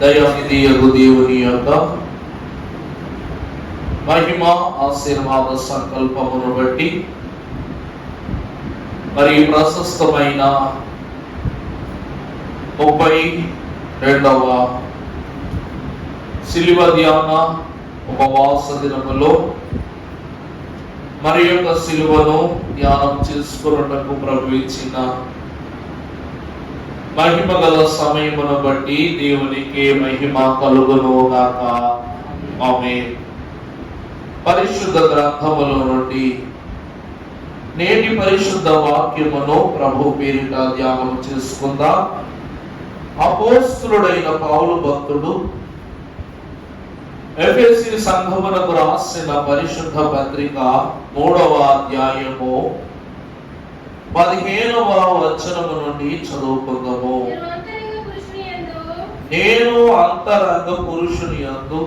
దయానిధియగు దేవుని యొక్క మహిమ ఆశీర్వాద సంకల్పమును బట్టి మరి ప్రశస్తమైన 32వ శిలువ ధ్యాన ఉపవాస దినములో మరి యొక్క శిలువను ధ్యానం చేసుకున్నటకు ప్రభు ఇచ్చిన మహిమ గల సమయమును బట్టి దేవునికి మహిమ కలుగును గాక. ఆమేన్. పరిశుద్ధ గ్రంథములో నుండి నేటి పరిశుద్ధ వాక్యమును ప్రభు పేరిట ధ్యానం చేసుకుందాం. అపోస్తలుడైన పౌలు భక్తుడు ఎఫెసీ సంఘమునకు రాసిన పరిశుద్ధ పత్రిక 3వ అధ్యాయము 15వ వచనము నుండి చదువుకుందాము. నేను అంతరంగ పురుషుని యందు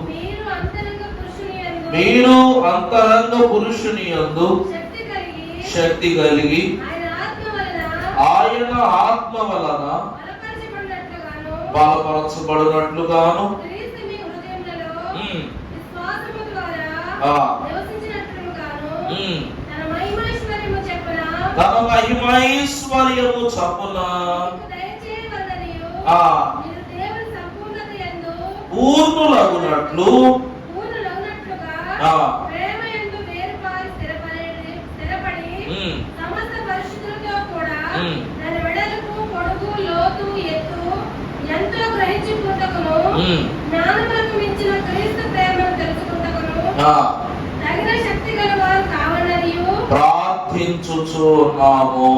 మీరు అంతరంగ పురుషుని యందు శక్తి కలిగి ఆయన ఆత్మ వలన బలపరచబడినట్లుగాను తన మహిమైశ్వర్యము చప్పున పూర్ణులగునట్లు ప్రార్థించుచున్నాము.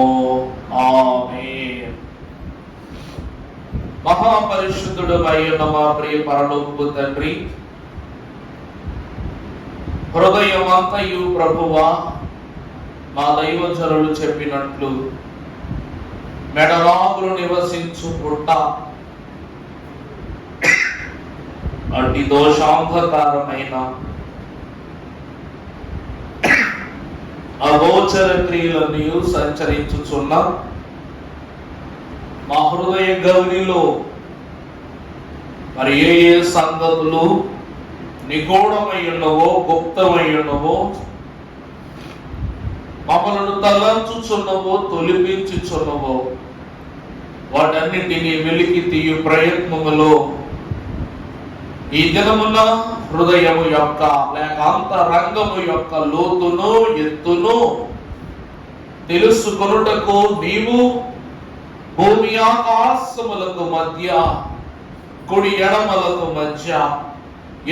ఆమేన్. మహాపరిశుద్ధుడు అయిన మా ప్రియ పరలోకపు తండ్రి, హృదయమంతయు ప్రభువా మా దైవజనులు చెప్పినట్లు మెడరాగులు నివసించు పుట్ట అట్టి దోషాంధకారమైన అగోచర క్రియలన్నీ సంచరించుచున్న మా హృదయ గౌనిలో మరి ఏ ఏ సంగతులు నిగూఢమై ఉన్నవో గుప్తమై ఉన్నవో మమ్మలను తలంచుచున్నవో తొలిపించుచున్నవో వాటన్నిటినీ వెలికి తీయు ప్రయత్నములో ఈ దినమున హృదయము యొక్క లేక అంతరంగము యొక్క లోతును ఎత్తును తెలుసుకొనుటకు నీవు భూమి ఆకాశములకు మధ్య కుడి ఎడమలకు మధ్య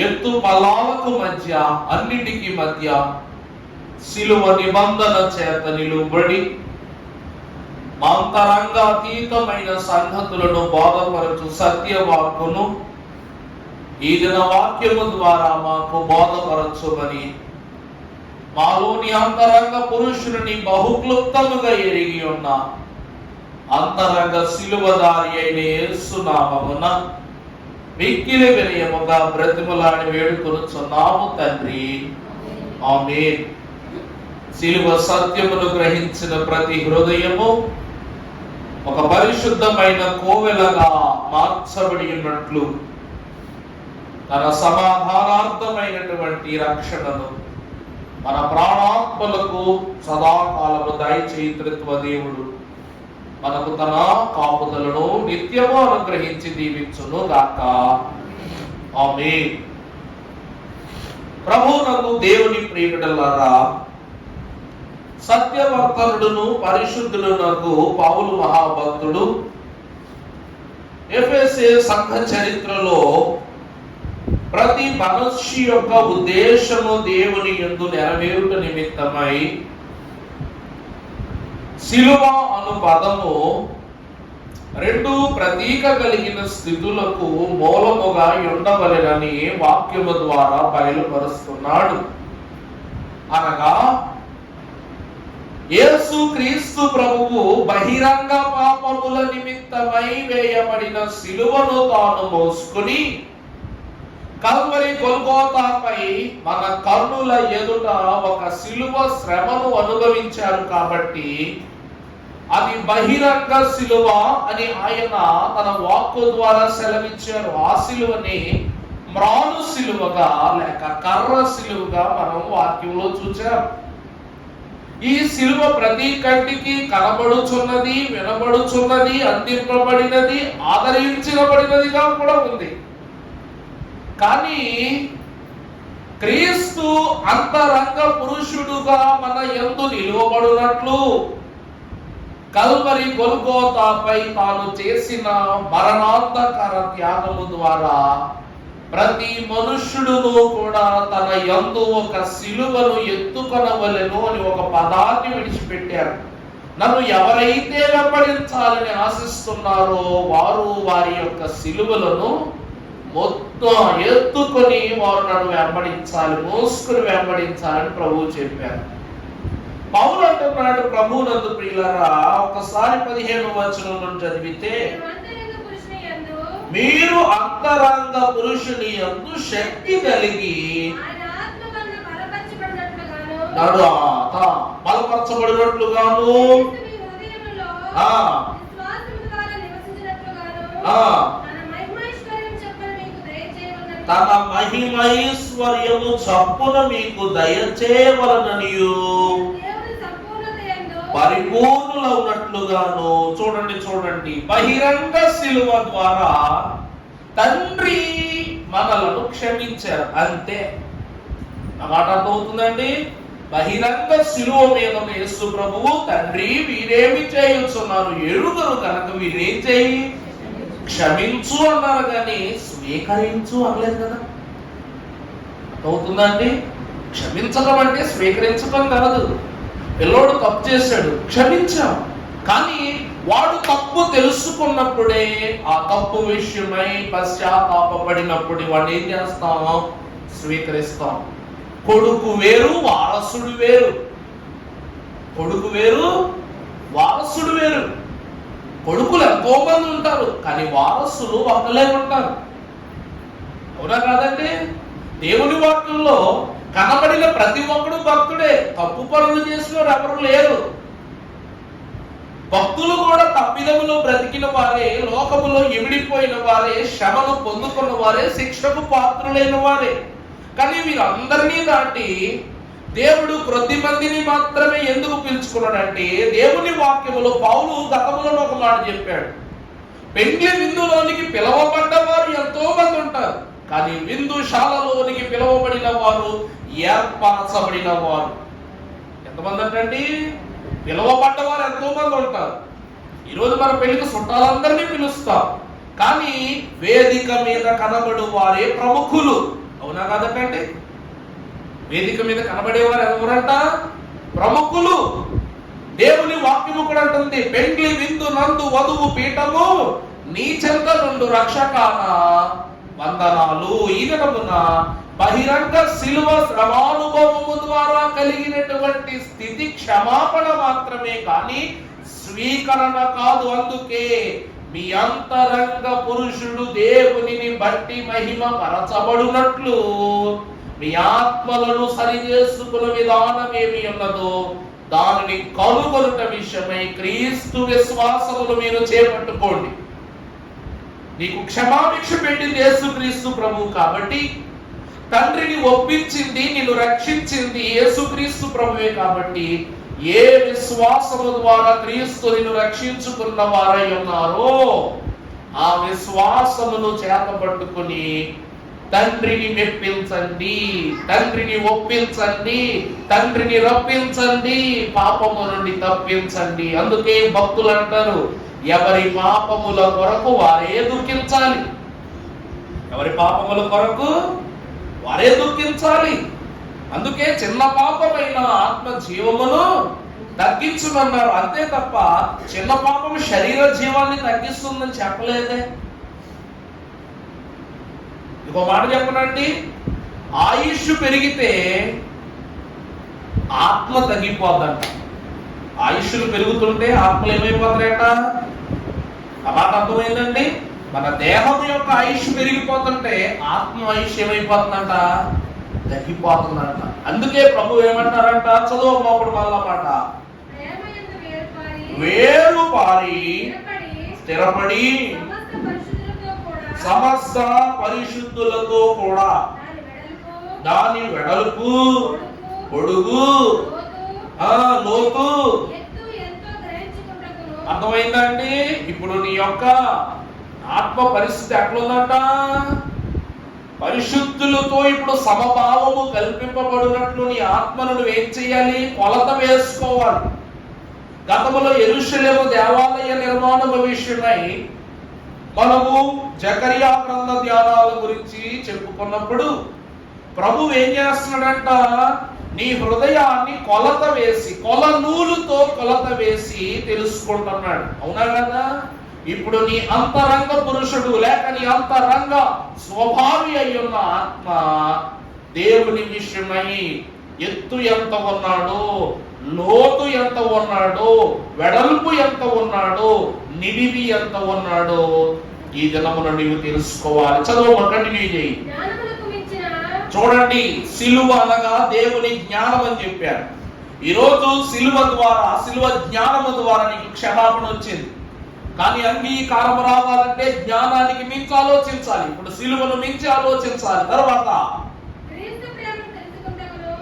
ఎత్తు పలాలకు మధ్య అన్నిటికీ మధ్య శిలువ నిబంధన చేత నిలువబడి అంతరంగాతీతమైన సంగతులను బోధపరచు సత్యవాక్కును ఈ దిన వాక్యము ద్వారా మాకు బోధపరచుమని మాలోని అంతరంగ పురుషుని బహుక్లుప్తముగా ఎరిగి ఉన్న అంతరంగ శిలువదారి అయిన యేసు నామమున మిక్కిలి వినయముగా బ్రతిమలాడి వేడుకొనుచున్నాము తండ్రి. ఆమేన్. శిలువ సత్యమును గ్రహించిన ప్రతి హృదయము ఒక పరిశుద్ధమైన కోవెలగా మార్చబడి ఉన్నట్లు తన సమాధానార్థమైనటువంటి రక్షణను మన ప్రాణాత్మలకు సదాకాలము దయచేయుత్వ దేవుడు మనకు తన కాపుదలను నిత్యము అనుగ్రహించి దీవించును గాక. ఆమేన్. ప్రభువునకు దేవుని ప్రియబిడ్డలారా, సత్యవర్తనుడును పరిశుద్ధుడునకు పౌలు మహాభక్తుడు ఎఫెసీ సంఘ చరిత్రలో ప్రతి మనిషి యొక్క ఉద్దేశము దేవుని యందు నెరవేరుట నిమిత్తమై శిలువ అను పదము 2 ప్రతీక కలిగిన స్థితులకు మూలముగా ఉండవలెనని వాక్యము ద్వారా బయలుపరుస్తున్నాడు. అనగా యేసు క్రీస్తు ప్రభువు బహిరంగ పాపముల నిమిత్తమై వేయబడిన శిలువను తాను మోసుకుని కల్వరి గొల్గోతాపై మన కన్నుల ఎదుట ఒక శిలువ శ్రమను అనుభవించారు. కాబట్టి అది బహిరంగ సిలువ అని ఆయన తన వాక్కు ద్వారా సెలవిచ్చారు. ఆ సిలువని మ్రాను సిలువగా లేక కర్ర సిలువగా మనం వాక్యంలో చూచాం. ఈ సిలువ ప్రతి కంటికి కనబడుచున్నది, వినబడుచున్నది, అందింపబడినది, ఆదరించబడినదిగా కూడా ఉంది. కానీ క్రీస్తు అంతరంగ పురుషుడుగా మన యందు నిలువబడినట్లు కల్వరి గొల్గోతాపై తాను చేసిన మరణాంతకర త్యాగము ద్వారా ప్రతి మనుష్యుడును కూడా తన యందు ఒక సిలువను ఎత్తుకొనవలెను అని ఒక పదాన్ని విడిచిపెట్టారు. నన్ను ఎవరైతే వెంబడించాలని ఆశిస్తున్నారో వారు వారి యొక్క సిలువలను మొత్తం ఎత్తుకొని వారు నన్ను వెంబడించాలి, మోసుకుని వెంబడించాలని ప్రభువు చెప్పారు. పౌలు అంటున్నాడు, ప్రభువునందు ప్రియులారా, ఒకసారి 15వ వచనం చదివితే, మీరు అంతరంగ పురుషుని యందు శక్తి కలిగి బలపరచబడినట్లుగాను తన మహిమైశ్వర్యము చప్పున మీకు దయచేయవలననియు పరిపూర్ణులవునట్లుగాను. చూడండి, బహిరంగ సిలువ ద్వారా తండ్రి మనలను క్షమించారు. అంతే, ఆ మాట అర్థమవుతుందండి. బహిరంగ సిలువ మీద యేసు ప్రభువు తండ్రి వీరేమి చేయుచున్నారు ఎరుగరు కనుక వీరేం చేయి క్షమించు అన్నారు, కానీ స్వీకరించు అనలేదు కదా. అవుతుందండి. క్షమించడం అంటే స్వీకరించడం కాదు. పిల్లోడు తప్పు చేశాడు, క్షమించాం, కానీ వాడు తప్పు తెలుసుకున్నప్పుడే ఆ తప్పు విషయమై పశ్చాత్తాపడినప్పుడు వాడిని ఏం చేస్తాం? స్వీకరిస్తాం. కొడుకు వేరు, వారసుడు వేరు. కొడుకు వేరు, వారసుడు వేరు. కొడుకులు ఎంతో మంది ఉంటారు, కానీ వారసులు ఒక్కలే ఉంటారు. అవునా కాదండి? దేవుని వాక్యంలో కనబడిన ప్రతి ఒక్కడు భక్తుడే. తప్పు పనులు చేసిన ఎవరు లేరు. భక్తులు కూడా తప్పిదములో బ్రతికిన వారే, లోకములో ఇమిడిపోయిన వారే, శ్రమను పొందుకున్న వారే, శిక్షకు పాత్రులైన వారే. కానీ వీరందరినీ దాటి దేవుడు కొద్ది మందిని మాత్రమే ఎందుకు పిలుచుకున్నాడంటే, దేవుని వాక్యములో పౌలు గతములో ఒక మాట చెప్పాడు. పెండ్లి విందులోనికి పిలవబడ్డవారు ఎంతో మంది ఉంటారు, కానీ విందుశాలలోనికి పిలువబడిన వారు, ఏర్పరచబడిన వారు ఎంతమంది అంటండి? పిలువబడ్డవారు ఎంతో మంది ఉంటారు. ఈరోజు మన పెళ్లికి చుట్టాలందరినీ పిలుస్తాం, కానీ వేదిక మీద కనబడు వారే ప్రముఖులు. అవునా కాదండి? వేదిక మీద కనబడేవారు ఎవరంట? ప్రముఖులు. దేవుని వాక్యము కూడా అంటుంది, పెండ్లి విందు నందు వధువు పీఠము నీ చెంత నుండు రక్షకాన వందనాలు. ఈ విధమున బహిరంగ సిలువ శ్రమానుభవము ద్వారా కలిగినటువంటి స్థితి క్షమాపణ మాత్రమే, కానీ స్వీకరణ కాదు. అందుకే మీ అంతరంగ పురుషుడు దేవునిని బట్టి మహిమ పరచబడునట్లు మీ ఆత్మలను సరి చేసుకున్న విధానం ఏమి ఉన్నదో దానిని కనుగొనుట విషయమై క్రీస్తు విశ్వాసములు మీరు చేపట్టుకోండి. నీకు క్షమాభిక్ష పెట్టింది యేసుక్రీస్తు ప్రభువు కాబట్టి, తండ్రిని ఒప్పించింది, నిన్ను రక్షించింది యేసుక్రీస్తు ప్రభువే కాబట్టి, ఏ విశ్వాసము ద్వారా క్రీస్తు నిన్ను రక్షించుకున్న వారై ఉన్నారో ఆ విశ్వాసమును చేతపట్టుకుని తండ్రిని మెప్పించండి, తండ్రిని ఒప్పించండి, తండ్రిని రప్పించండి, పాపము నుండి తప్పించండి. అందుకే భక్తులు అంటారు, ఎవరి పాపముల కొరకు వారే దుఃఖించాలి. ఎవరి పాపముల కొరకు వారే దుఃఖించాలి. అందుకే చిన్న పాపమైన ఆత్మ జీవమును తగ్గించుమన్నారు. అంతే తప్ప చిన్న పాపము శరీర జీవాన్ని తగ్గిస్తుందని చెప్పలేదే. ఇంకో మాట చెప్పనండి, ఆయుష్ పెరిగితే ఆత్మ తగ్గిపోద్దంట. ఆయుష్లు పెరుగుతుంటే ఆత్మలు ఏమైపోతాయట? ఆ మాట అర్థమైందండి? మన దేహం యొక్క ఆయుష్ పెరిగిపోతుంటే ఆత్మ ఆయుష్ ఏమైపోతుందంట? తగ్గిపోతుందంట. అందుకే ప్రభు ఏమంటారంట? చదువు ఒకప్పుడు మళ్ళా మాట, వేరు పారి స్థిరపడి సమస్త పరిశుద్ధులతో కూడా దాని వెడల్పు, పొడుగు, లోతు. అర్థమైందండి? ఇప్పుడు నీ యొక్క ఆత్మ పరిస్థితి ఎట్లుందంట? పరిశుద్ధులతో ఇప్పుడు సమభావము కల్పింపబడినట్లు నీ ఆత్మను నువ్వేం చేయాలి? కొలత వేసుకోవాలి. గతంలో యెరూషలేము దేవాలయ నిర్మాణం విషయమై మనము జకరియా గ్రంథ ధ్యానాల గురించి చెప్పుకున్నప్పుడు ప్రభు ఏం చేస్తున్నాడంట? నీ హృదయాన్ని కొలత వేసి, కొలనూలుతో కొలత వేసి తెలుసుకుంటున్నాడు. అవునా కదా? ఇప్పుడు నీ అంతరంగ పురుషుడు లేక నీ అంతరంగ స్వభావి అయ్యున్న ఆత్మ దేవుని విషయమై ఎత్తు ఎంత ఉన్నాడో, లోతు ఎంత ఉన్నాడో, వెడల్పు ఎంత ఉన్నాడో, నిడివి ఎంత ఉన్నాడో ఈ దినమున నీవు తెలుసుకోవాలి. చదువు కంటిన్యూ చేయి. చూడండి, సిలువ అనగా దేవుని జ్ఞానం అని చెప్పారు. ఈరోజు సిలువ ద్వారా, సిలువ జ్ఞానము ద్వారా నీకు క్షమాపణ వచ్చింది. కానీ అంగీకారం రావాలంటే జ్ఞానానికి మించి ఆలోచించాలి. ఇప్పుడు సిలువను మించి ఆలోచించాలి. తర్వాత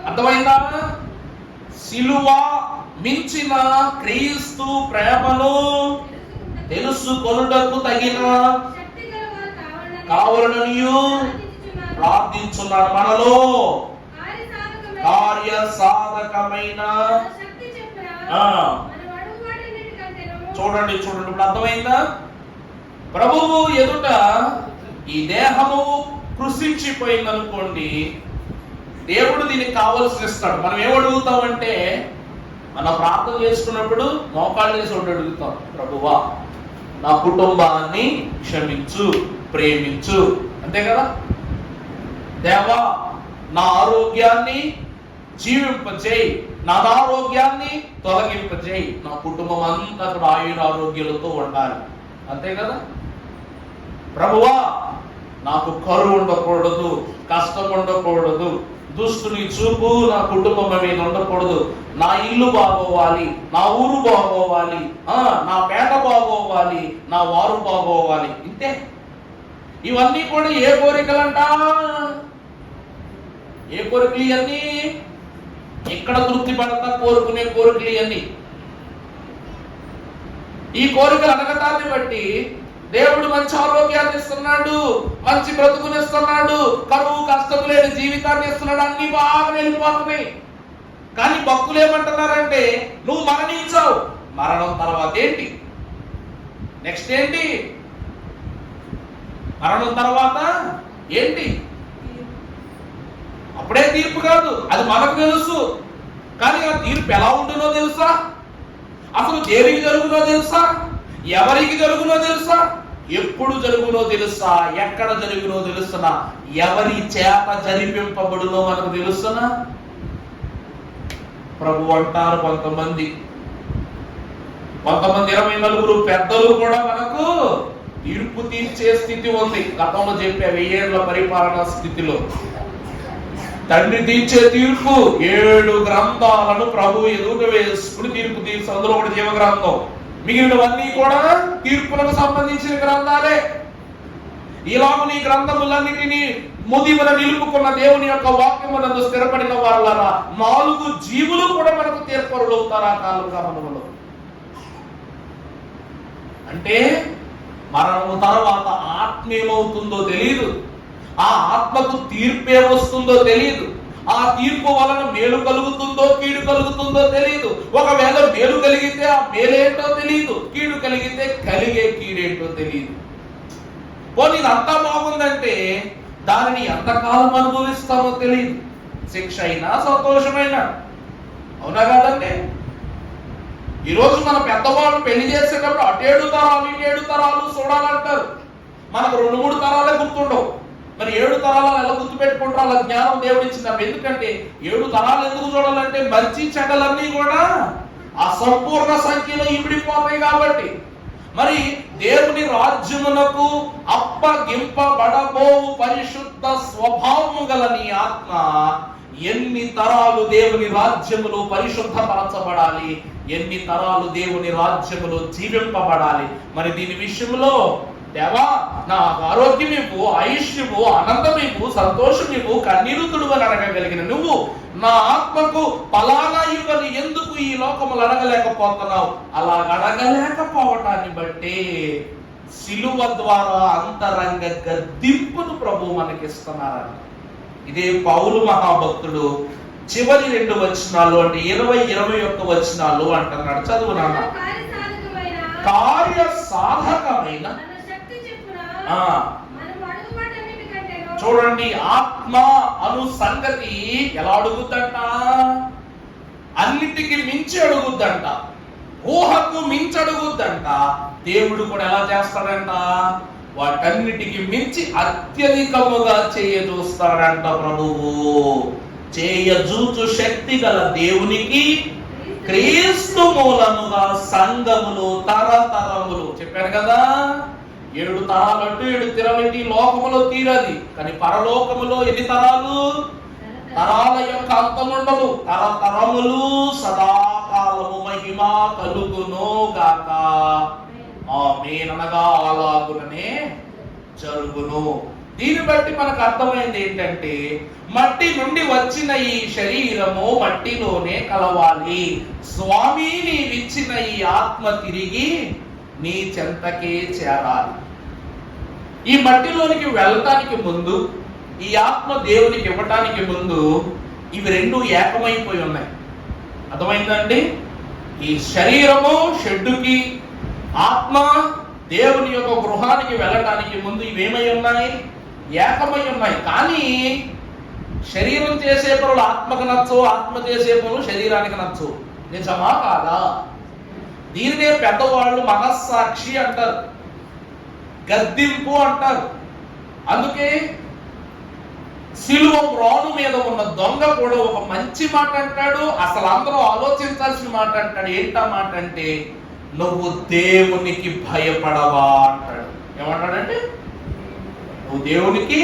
అర్థమైందా? సిలువ మించిన క్రీస్తు ప్రేమను తెలుసుకొనుటకు తగిన కావాలనియు ప్రార్థించున్నాడు. మనలో కార్య సాధకమైన చూడండి ఇప్పుడు అర్థమైందా? ప్రభువు ఎదుట ఈ దేహము కృషించిపోయింది అనుకోండి, దేవుడు దీనికి కావాల్సి ఇస్తాడు. మనం ఏమడుగుతామంటే, మనం ప్రార్థన చేసుకున్నప్పుడు మోకాళ్ళు వేసి అడుగుతాం, ప్రభువా నా కుటుంబాన్ని క్షమించు, ప్రేమించు, అంతే కదా? దేవా నా ఆరోగ్యాన్ని జీవింపచేయి, నా అనారోగ్యాన్ని తొలగింపచేయి, నా కుటుంబం అంతా ఆయురారోగ్యాలతో ఉండాలి, అంతే కదా? ప్రభువా నాకు కరువు ఉండకూడదు, కష్టం ఉండకూడదు, దుష్టుని చూపు నా కుటుంబం మీద ఉండకూడదు, నా ఇల్లు బాగోవాలి, నా ఊరు బాగోవాలి, నా పేట బాగోవాలి, నా వారు బాగోవాలి. ఇంతే. ఇవన్నీ కూడా ఏ కోరికలంట? ఏ కోరికలు ఇవన్నీ? ఎక్కడ తృప్తి పడతా కోరుకునే కోరికలు ఇవన్నీ. ఈ కోరికలు అడగటాన్ని బట్టి దేవుడు మంచి ఆరోగ్యాన్ని ఇస్తున్నాడు, మంచి బ్రతుకునిస్తున్నాడు, కరువు కష్టం లేని జీవితాన్ని ఇస్తున్నాడు, అన్ని బాగా వెళ్ళిపోతున్నాయి. కానీ భక్తులు ఏమంటున్నారంటే, నువ్వు మరణించావు, మరణం తర్వాత ఏంటి? నెక్స్ట్ ఏంటి? మరణం తర్వాత ఏంటి? అప్పుడే తీర్పు కాదు, అది మనకు తెలుసు. కానీ ఆ తీర్పు ఎలా ఉంటుందో తెలుసా? అసలు దేనికి జరుగునో తెలుసా? ఎవరికి జరుగునో తెలుసా? ఎప్పుడు జరుగునో తెలుసా? ఎక్కడ జరుగునో తెలుస్తున్నా? ఎవరి చేత జరిపింపబడునో మనకు తెలుస్తున్నా? ప్రభు అంటారు, కొంతమంది 24 పెద్దలు కూడా మనకు తీర్పు తీర్చే స్థితి ఉంది. గతంలో చెప్పే 1000 ఏళ్ల పరిపాలనా స్థితిలో తండ్రి తీర్చే తీర్పు 7 గ్రంథాలను ప్రభు ఎదుట వేసుకుని తీర్పు తీర్చు. అందులో ఒకటి జీవ గ్రంథం, మిగిలినవన్నీ కూడా తీర్పులకు సంబంధించిన గ్రంథాలే. ఇలాగ నీ గ్రంథములన్నిటినీ ముదిమున నిలుపుకున్న దేవుని యొక్క వాక్యమునందు స్థిరపడిన వాళ్ళరా 4 జీవులు కూడా మనకు తీర్పరులు అవుతారు ఆ కాలంలో. అంటే మరణము తర్వాత ఆత్మ ఏమవుతుందో తెలియదు, ఆ ఆత్మకు తీర్పే వస్తుందో తెలియదు, ఆ తీర్పు వలన మేలు కలుగుతుందో కీడు కలుగుతుందో తెలియదు. ఒకవేళ మేలు కలిగితే ఆ మేలేంటో తెలియదు, కీడు కలిగితే కలిగే కీడేంటో తెలియదు. పోనీ ఇదంతా బాగుందంటే దానిని ఎంతకాలం అనుభవిస్తామో తెలియదు. శిక్ష అయినా సంతోషమైనా. అవునా కాదండి? ఈరోజు మన పెద్దవాళ్ళు పెళ్లి చేసేటప్పుడు అటు 7 తరాలు ఇటు 7 తరాలు చూడాలంటారు. మనకు 2-3 తరాలే గుర్తుండవు. మరి 7 తరాలను ఎలా గుర్తుపెట్టుకుంటారు? అలా జ్ఞానం దేవుడు ఇచ్చినప్పుడు. ఎందుకంటే 7 తరాలు ఎందుకు చూడాలంటే మంచి చెడ్డలన్నీ కూడా అసంపూర్ణ సంఖ్యలో ఇమిడిపోతాయి కాబట్టి. మరి దేవుని రాజ్యమునకు అప్పగింపబడబోవు పరిశుద్ధ స్వభావము గల నీ ఆత్మ ఎన్ని తరాలు దేవుని రాజ్యములో పరిశుద్ధపరచబడాలి, ఎన్ని తరాలు దేవుని రాజ్యములో జీవింపబడాలి. మరి దీని విషయంలో దేవా నాకు ఆరోగ్యం ఇవ్వు, ఆయుష్యము, ఆనందం ఇవ్వు, సంతోషం ఇవ్వు, కన్నీరు తుడువు అని అడగగలిగిన నువ్వు నా ఆత్మకు ఫలానా ఇవ్వని ఎందుకు ఈ లోకములు అడగలేకపోతున్నావు? అలా అడగలేకపోవటాన్ని బట్టి సిలువ ద్వారా అంతరంగ గద్దింపును ప్రభు మనకిస్తున్నారని. ఇదే పౌలు మహాభక్తుడు చివరి 2 వచనాలు అంటే 20-21 వచనాలు అంటున్నాడు. చదువు నాన్న. కార్య సాధకమైన చూడండి, ఆత్మ అను సంగతి ఎలా అడుగుద్దంట? అన్నిటికి మించి అడుగుద్దంట, ఊహకు మించి అడుగుద్దంట. దేవుడు కూడా ఎలా చేస్తాడంట? వాటన్నిటికి మించి అత్యధికముగా చూస్తాడంట ప్రభువు. చేయజూచు శక్తి గల దేవునికి క్రీస్తు మూలముగా సంఘములు తరతరములు, చెప్పాను కదా 7 తరాలు అంటూ 7 తిరగటి లోకములో తీరది, కానీ పరలోకములో ఎన్ని తరాలు? తరాల యొక్క అంతముండదు, తరతరములు సదాకాలము మహిమ కలుగును గాక. ఆమేన్ అనగా అలాగుననే జరుగును. దీన్ని బట్టి మనకు అర్థమైంది ఏంటంటే మట్టి నుండి వచ్చిన ఈ శరీరము మట్టిలోనే కలవాలి. స్వామి నీవిచ్చిన ఈ ఆత్మ తిరిగి నీ చెంతకే చేరాలి. ఈ మట్టిలోనికి వెళ్ళటానికి ముందు, ఈ ఆత్మ దేవునికి ఇవ్వటానికి ముందు ఇవి 2 ఏకమైపోయి ఉన్నాయి. అర్థమైందండి? ఈ శరీరము షెడ్డుకి, ఆత్మ దేవుని యొక్క గృహానికి వెళ్ళటానికి ముందు ఇవేమై ఉన్నాయి? ఏకమై ఉన్నాయి. కానీ శరీరం చేసే పనులు ఆత్మకు నచ్చు, ఆత్మ చేసే పనులు శరీరానికి నచ్చు. నిజమా కాదా? దీనినే పెద్దవాళ్ళు మనస్సాక్షి అంటారు, గద్దింపు అంటారు. అందుకే సిలువ మ్రాను మీద ఉన్న దొంగ కూడా ఒక మంచి మాట అంటాడు. అసలు అందరూ ఆలోచించాల్సిన మాట అంటాడు. ఏంటా మాట అంటే, నువ్వు దేవునికి భయపడవా అంటాడు. ఏమంటాడంటే, నువ్వు దేవునికి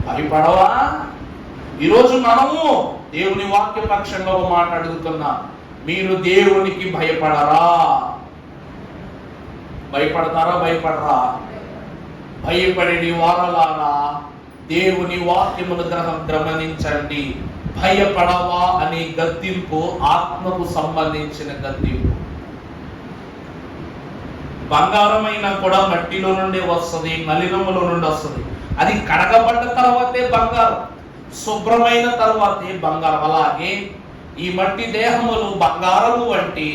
భయపడవా? ఈరోజు మనము దేవుని వాక్య పక్షంగా మాట్లాడుతున్నా, మీరు దేవునికి భయపడరా? భయపడతారా? భయపడరా? భయపడేది వారలారా దేవుని వాక్యమును గమనించండి. భయపడవా అనే గద్దింపు ఆత్మకు సంబంధించిన గద్దింపు. బంగారమైనా కూడా మట్టిలో నుండి వస్తుంది, మలినములో నుండి వస్తుంది. అది కడగబడ్డ తర్వాతే బంగారం, శుభ్రమైన తర్వాతే బంగారం. అలాగే ఈ మట్టి దేహములు బంగారము వంటి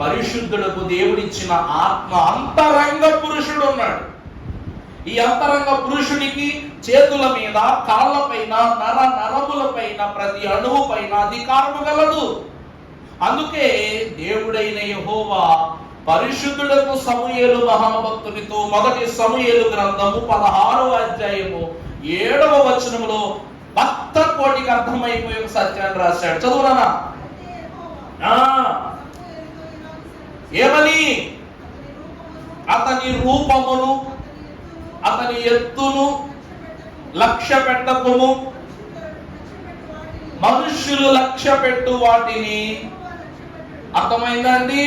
పరిశుద్ధులకు దేవుడిచ్చిన ఆత్మ అంతరంగ పురుషుడు ఉన్నాడు. ఈ అంతరంగ పురుషుడికి చేతుల మీద, కాళ్ళపైన, నరములపైన, ప్రతి అణువు పైన అధికారము గలదు. అందుకే దేవుడైన యెహోవా పరిశుద్ధులకు సమూయేలు మహాభక్తునితో మొదటి సమూయేలు గ్రంథము 16వ అధ్యాయము 7వ వచనములో భక్త కోటికి అర్థమైపోయే ఒక సత్యాన్ని రాశాడు. చదువునా? ఏమని? అతని రూపమును, అతని ఎత్తును లక్ష్య పెట్టకుము, మనుష్యులు లక్ష్య పెట్టు వాటిని. అర్థమైందండి?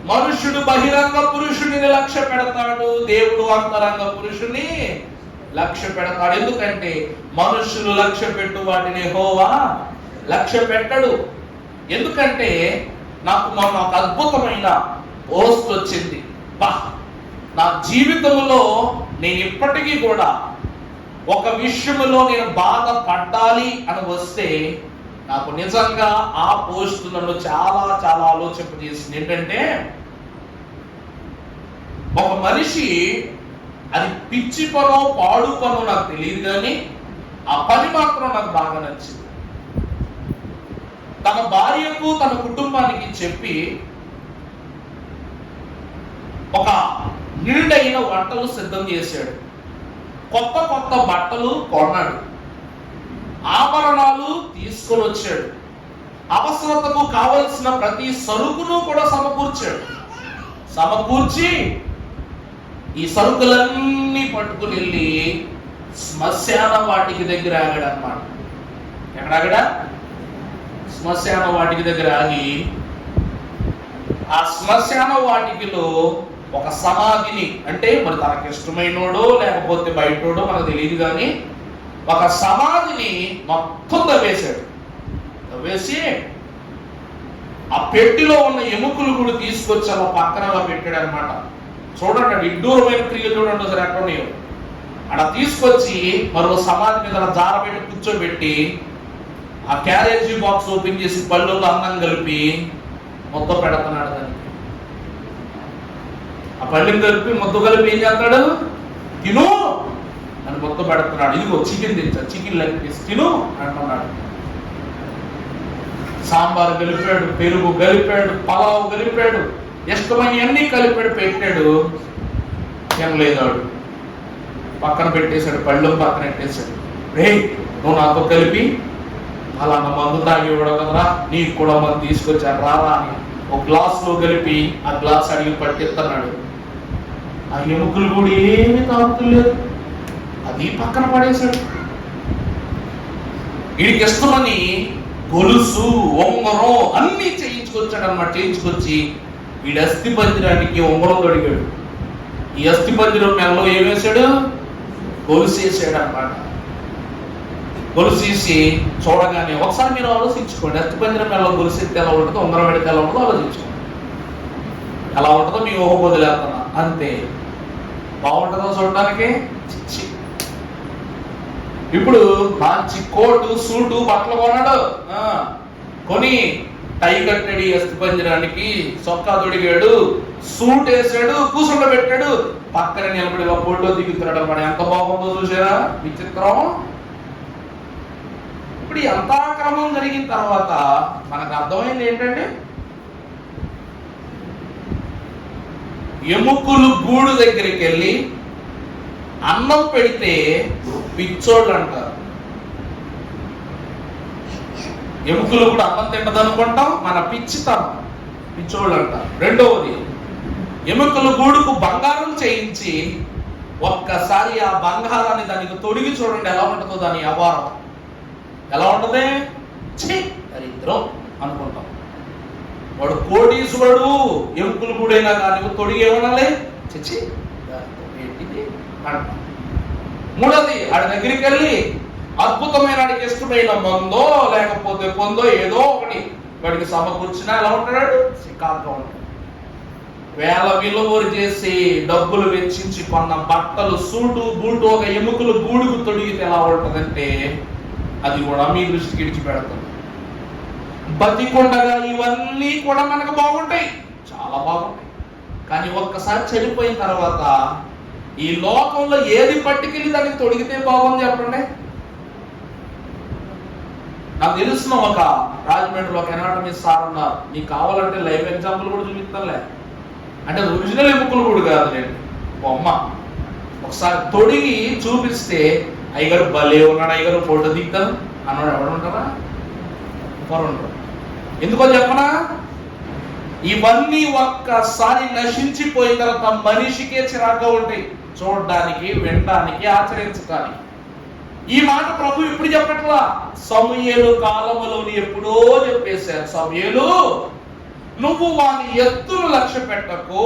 మనుష్యుడు బహిరంగ పురుషుడిని లక్ష్య పెడతాడు, దేవుడు అంతరంగ పురుషుని లక్ష్య పెడతాడు. ఎందుకంటే మనుష్యులు లక్ష్య పెట్టు వాటిని యెహోవా లక్ష్య పెట్టడు. ఎందుకంటే నాకు మొన్న ఒక అద్భుతమైన పోస్ట్ వచ్చింది. నా జీవితంలో నేను ఇప్పటికీ కూడా ఒక విషయంలో నేను బాధపడాలి అని వస్తే నాకు నిజంగా ఆ పోస్ట్ నన్ను చాలా చాలా ఆలోచింపజేసింది. ఏంటంటే ఒక మనిషి, అది పిచ్చి పనో పాడు పనో నాకు తెలియదు, కానీ ఆ పని మాత్రం నాకు బాగా నచ్చింది. తన భార్యకు, తన కుటుంబానికి చెప్పి ఒక నిండైన వంటలు సిద్ధం చేశాడు. కొత్త కొత్త బట్టలు కొన్నాడు, ఆభరణాలు తీసుకొని వచ్చాడు, అవసరతకు కావలసిన ప్రతి సరుకును కూడా సమకూర్చి ఈ సరుకులన్నీ పట్టుకుని వెళ్ళి శ్మశాన వాటికి దగ్గర ఆగాడు అన్నమాట. ఎక్కడ ఆగాడా? శ్మశాన వాటికి దగ్గర ఆగి ఆ శ్మశాన వాటికలో ఒక సమాధిని, అంటే మరి తనకి ఇష్టమైనోడో లేకపోతే బయటోడో మనకు తెలియదు, కానీ ఒక సమాధిని మొత్తం తవ్వేశాడు. తవ్వేసి ఆ పెట్టిలో ఉన్న ఎముకలు కూడా తీసుకొచ్చి అలా పక్కన అలా పెట్టాడు అనమాట. చూడండి, విడ్డూరమైన క్రియలు చూడండి సరే ఎక్కడ ఉన్నాయో. అలా తీసుకొచ్చి మరో సమాధి మీద అలా జారబెట్టి కూర్చోబెట్టి ఆ క్యారేజీ బాక్స్ ఓపెన్ చేసి పళ్ళులో అన్నం కలిపి మొత్తం పెడుతున్నాడు. దానికి ఆ పళ్ళని కలిపి మొత్తం కలిపి ఏం చేస్తాడు, తిను అని మొత్తం పెడుతున్నాడు. ఇదిగో చికెన్ తెచ్చా, చికెన్ లెగ్ పీస్ తిను అంటున్నాడు. సాంబార్ కలిపాడు, పెరుగు కలిపాడు, పలావ్ కలిపాడు, ఇష్టమని అన్ని కలిపాడు, పెట్టాడు. తినలేదాడు, పక్కన పెట్టేశాడు, పళ్ళు పక్కన పెట్టేశాడు. రే, నువ్వు నాతో కలిపి అలా నా మందు తాగి ఇవ్వడం కదరా, నీకు కూడా మందు తీసుకొచ్చాను రారా అని ఒక గ్లాసులో కలిపి ఆ గ్లాస్ అడిగి పట్టిస్తున్నాడు. ఆ ఎముకలు కూడా ఏమీ తాగుతులేదు, అది పక్కన పడేశాడు. వీడికి ఇష్టమని గొలుసు, ఉంగరం అన్ని చేయించుకొచ్చాడు అన్నమాట. చేయించుకొచ్చి వీడి అస్థి పంజరానికి ఉంగరం తొడిగాడు. ఈ అస్థి పంజరం మెల్లో ఏం వేశాడు, గొలుసు వేసాడు అన్నమాట. గొలుసేసి చూడగానే ఒకసారి మీరు ఆలోచించుకోండి, అస్థి పంజరం మెల్లో గొలుసు ఎత్తే ఎలా ఉంటుందో, ఉంగరం పెడితే ఎలా ఉంటుందో ఆలోచించుకోండి. ఎలా ఉంటుందో మీ ఊహ వదిలేస్తున్నా అంతే. బాగుంటుందో చూడడానికి. ఇప్పుడు మంచి కోటు, సూటు, బట్టలు కొన్నాడు. కొని టై కట్టాడు, అస్థి పంజరానికి చొక్కా తొడిగాడు, సూట్ వేసాడు, కూసుండ పెట్టాడు, పక్కన నిలబడి ఒక ఫోటో దిగుతున్నాడు అన్నమాట. ఎంత బాగుందో చూసారా, విచిత్రం. ఇప్పుడు ఎంత క్రమం జరిగిన తర్వాత మనకు అర్థమైంది ఏంటంటే, ఎముకలు గూడు దగ్గరికి వెళ్ళి అన్నం పెడితే పిచ్చోళ్ళు అంటారు. ఎముకలు కూడా అన్నం తింటది అనుకుంటాం, మన పిచ్చితనం, పిచ్చోళ్ళు అంటారు. రెండవది, ఎముకలు గూడుకు బంగారం చేయించి ఒక్కసారి ఆ బంగారాన్ని దానికి తొడిగి చూడండి ఎలా ఉంటుందో దాని వ్యవహారం. ఎలా ఉంటుంది, దరిద్రం అనుకుంటాం. వాడు కోటీశ్వరుడు, ఎముకలు గూడైనా కానీ తొడిగి ఏమనాలి, చచ్చి ఏంటిది అంటాం. మూడోది, ఆడి దగ్గరికి వెళ్ళి అద్భుతమైన వాడికి ఇష్టమైన మందో లేకపోతే పొందో ఏదో ఒకటి వాడికి సమకూర్చినా ఎలా ఉంటాడు, సికాగా ఉంటాడు. వేల విలువలు చేసి డబ్బులు వెచ్చించి కొన్న బట్టలు, సూటు, బూటు ఒక ఎముకలు గూడుకు తొడిగితే ఎలా ఉంటుందంటే అది కూడా మీ దృష్టికి విడిచిపెడతాం. బతికుండగా ఇవన్నీ కూడా మనకు బాగుంటాయి, చాలా బాగుంటాయి. కానీ ఒక్కసారి చనిపోయిన తర్వాత ఈ లోకంలో ఏది పట్టుకెళ్ళి దానికి తొడిగితే బాగుంది చెప్పండి. నాకు తెలుసిన ఒక రాజమండ్రిలో ఒక ఎనాటమీ సార్ ఉన్నారు. మీకు కావాలంటే లైవ్ ఎగ్జాంపుల్ కూడా చూపిస్తానులే. అంటే ఒరిజినల్ ఎముకలు కూడా కాదు, నేను బొమ్మ ఒకసారి తొడిగి చూపిస్తే అయ్యగారు భలే ఉన్నాడు, అయ్యగారు ఫోటో దిగుతాను అన్నాడు. ఎవడు ఉంటారా, ఎవరు ఉంటారు. ఎందుకో చెప్పనా, ఇవన్నీ ఒక్కసారి నశించిపోయిన తర్వాత మనిషికే చిరాగ్గా ఉంటాయి, చూడడానికి, వినడానికి, ఆచరించడానికి. ఈ మాట ప్రభు ఇప్పుడు చెప్పట్లా, సమూయేలు కాలములోని ఎప్పుడో చెప్పేశారు. సమూయేలు, నువ్వు వాని ఎత్తును లక్ష్య పెట్టకు,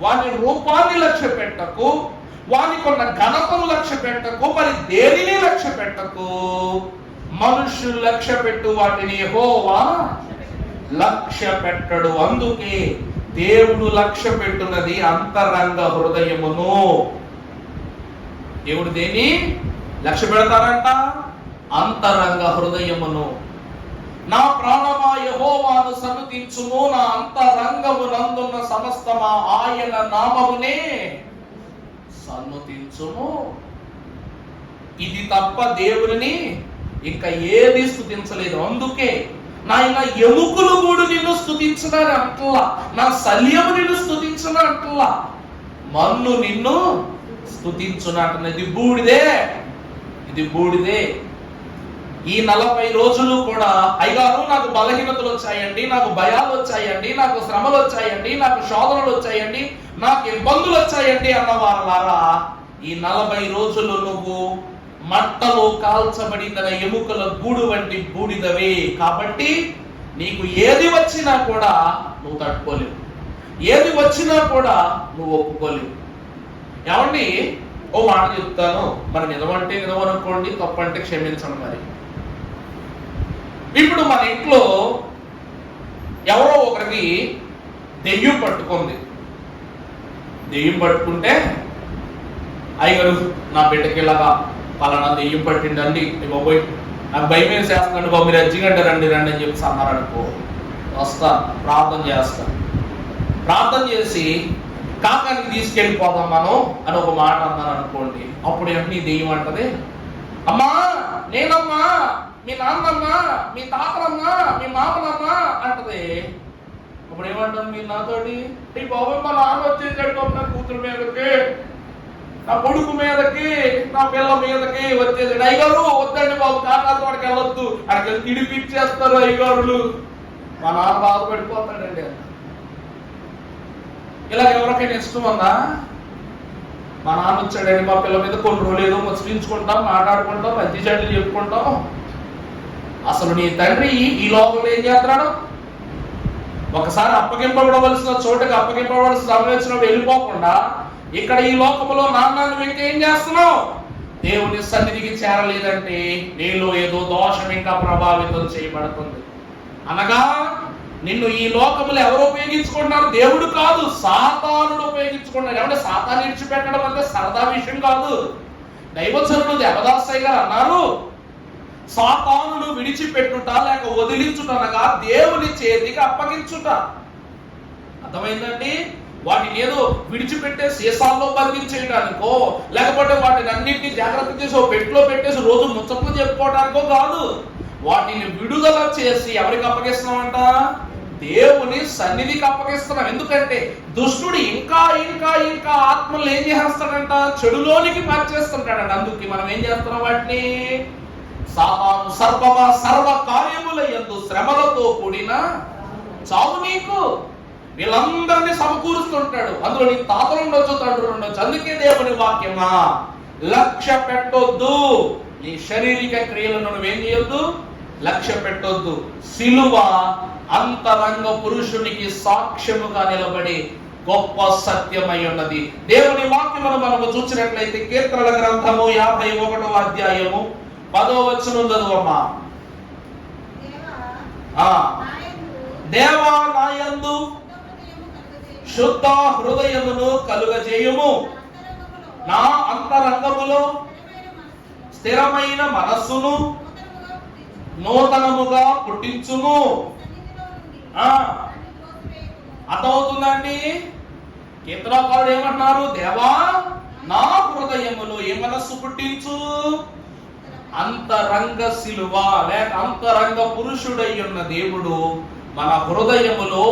వాని రూపాన్ని లక్ష్య పెట్టకు, వానికున్న ఘనతను లక్ష్య పెట్టకు, మరి దేనిని లక్ష్య పెట్టకు. మనుషులు లక్ష్య పెట్టు వాటిని యెహోవా లక్ష్య పెట్టడు. అందుకే దేవుడు లక్ష్య పెట్టున్నది అంతరంగ హృదయమును. దేవుడు దేని లక్ష్య పెడతారంట, అంతరంగ హృదయమును. నా ప్రాణమా యెహోవాను సన్నుతించుము, నా అంతరంగమునందున్న సమస్తమా ఆయన నామమునే సన్నుతించుము. ఇది తప్ప దేవుని ఇంకా ఏది స్తుతించలేదు. అందుకే నాయన ఎముకలు కూడా నిన్ను స్తుతించినారు అట్లా, నా శల్యము నిన్ను స్తుతించిన అట్లా, మన్ను నిన్ను స్తుతించునట్టు. ఇది బూడిదే, ఇది బూడిదే. ఈ 40 రోజులు కూడా అయ్యగారు నాకు బలహీనతలు వచ్చాయండి, నాకు భయాలు వచ్చాయండి, నాకు శ్రమలు వచ్చాయండి, నాకు శోధనలు వచ్చాయండి, నాకు ఇబ్బందులు వచ్చాయండి అన్న వారలారా, ఈ 40 రోజులు నువ్వు మట్టలో కాల్చబడిన ఎముకల గూడు వంటి బూడిదవే. కాబట్టి నీకు ఏది వచ్చినా కూడా నువ్వు తట్టుకోలేవు. ఏది వచ్చినా కూడా నువ్వు ఒప్పుకోలేవు. ఏమండి, ఓ మాట చెప్తాను, మరి నిజమంటే నిజం అనుకోండి, తప్పంటే క్షమించండి. మరి ఇప్పుడు మన ఇంట్లో ఎవరో ఒకరికి దెయ్యం పట్టుకుంది. దెయ్యం పట్టుకుంటే, అయ్యగారు నా బిడ్డకి ఇలాగా పలానా దెయ్యం పట్టిండండి, బాబోయ్ నాకు భయం వేసేస్తుందండి బాబు, మీరు అర్జెంట్గా రండి రండి అని చెప్పి అన్నారనుకో, వస్తా ప్రార్థన చేస్తా. ప్రార్థన చేసి కాకానికి తీసుకెళ్ళిపోదాం మనం అని ఒక మాట అన్నాను అనుకోండి. అప్పుడు ఏంటి దెయ్యం అంటది, అమ్మా నేనమ్మా, మీ నాన్నమ్మా, మీ తాతలమ్మా, మీ మామలమ్మా అంటది. అప్పుడు ఏమంటాను మీరు నాతోటి, ఈ బాబు మా నాన్న వచ్చేసాడు బాబు నా కూతురు మీదకి, నా కొడుకు మీదకి, నా పిల్ల మీదకి వచ్చేసాడు. అయ్యగారు వద్దండి బాబు, కాకా తోటకి వెళ్ళొద్దు, అక్కడికి తిడిపిచ్చేస్తారు అయ్యగారులు. మా నాన్న బాధపడిపోతాడండి. ఇలా ఎవరికైనా ఇష్టం ఉందా? మా నాన్న వచ్చాడండి, మా పిల్ల మీద కొన్ని రోజులు ఏదో ముచ్చరించుకుంటాం, మాట్లాడుకుంటాం, మంచి చెడ్డలు చెప్పుకుంటాం. అసలు నీ తండ్రి ఈ లోకంలో ఏం చేస్తున్నాడు? ఒకసారి అప్పగింపబడవలసిన చోటుకి అప్పగింపబడాల్సిన సమయం వచ్చినప్పుడు వెళ్ళిపోకుండా ఇక్కడ ఈ లోకంలో నాన్నని వెంట ఏం చేస్తున్నావు? దేవుని సన్నిధికి చేరలేదంటే నీలో ఏదో దోషం ఇంకా ప్రభావితం చేయబడుతుంది. అనగా నిన్ను ఈ లోకములు ఎవరు ఉపయోగించుకుంటున్నారు? దేవుడు కాదు, సాతానుడు ఉపయోగించుకుంటున్నాడు. ఏమంటే సాతాను విడిచిపెట్టడం అంటే సరదా విషయం కాదు. దైవజనుడు దేవదాసయ్య గారు అన్నారు, సాతానుడు విడిచిపెట్టుట లేక వదిలించుట అనగా దేవుని చేతికి అప్పగించుట. అర్థమైందండి? వాటిని ఏదో విడిచిపెట్టే సీసాల్లో బంధించేయడానికో, లేకపోతే వాటిని అన్నింటినీ జాగ్రత్త చేసి పెట్టిలో పెట్టేసి రోజు ముచ్చట్లు చెప్పుకోవడానికో కాదు. వాటిని విడుదల చేసి ఎవరికి అప్పగిస్తున్నామంట? దేవుని సన్నిధికి అప్పగిస్తున్నాం. ఎందుకంటే దుష్టుడు ఇంకా ఇంకా ఇంకా ఆత్మలు ఏం చేస్తాడంట? చెడులోనికి మార్చేస్తుంటాడంట. అందుకే మనం ఏం చేస్తున్నాం? వాటిని సాతాను సర్వమా సర్వ కార్యముల యందు శ్రమలతో కూడిన చావు నీకు, వీళ్ళందరినీ సమకూరుస్తుంటాడు. అందులో నీ తాతలు ఉండొచ్చు, తండ్రులు ఉండొచ్చు. అందుకే దేవుని వాక్యమా, లక్ష్య పెట్టొద్దు, నీ శారీరక క్రియలను నువ్వేం చేయొద్దు, లక్ష్య పెట్టొద్దు. సిలువ అంతరంగ పురుషునికి సాక్ష్యముగా నిలబడి గొప్ప సత్యమై ఉన్నది. దేవుని వాక్యమును మనము చూసినట్లయితే కీర్తనల గ్రంథము 51వ అధ్యాయము 10వ వచనం చదువమ్మా. దేవా నాయందు శుద్ధ హృదయమును కలుగజేయుము, నా అంతరంగములో స్థిరమైన మనస్సును నూతనముగా పుట్టించుము. అర్థమవుతుందండి? కీర్తనకారుడు ఏమంటున్నారు? దేవా నా హృదయములో ఏ మనస్సు పుట్టించు? అంతరంగ సిలువ లేక అంతరంగ పురుషుడై ఉన్న దేవుడు మన హృదయములో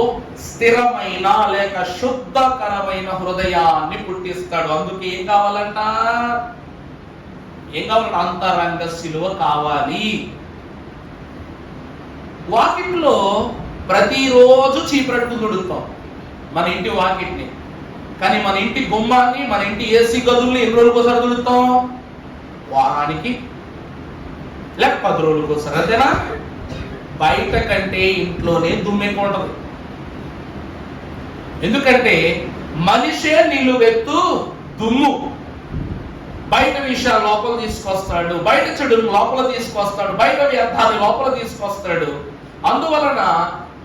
స్థిరమైన లేక శుద్ధకరమైన హృదయాన్ని పుట్టిస్తాడు. అందుకే ఏం కావాలంట? ఏం కావాలంట? అంతరంగ సిలువ కావాలి. వాకిట్లో ప్రతిరోజు చీపురట్టు తుడుతాం మన ఇంటి వాకిట్ని, కానీ మన ఇంటి గుమ్మాన్ని, మన ఇంటి ఏసీ గదుల్ని ఎన్ని రోజులకు ఒకసారి తుడుతాం? వారానికి లేక 10 రోజులకు ఒకసారి. అంతేనా? బయట కంటే ఇంట్లోనే దుమ్మెక్కువ ఉంటుంది. ఎందుకంటే మనిషే నిలువెత్తు దుమ్ము. బయట విషయాలు లోపల తీసుకొస్తాడు, బయట చెడును లోపల తీసుకొస్తాడు, బయట వ్యర్థాన్ని లోపల తీసుకొస్తాడు. అందువలన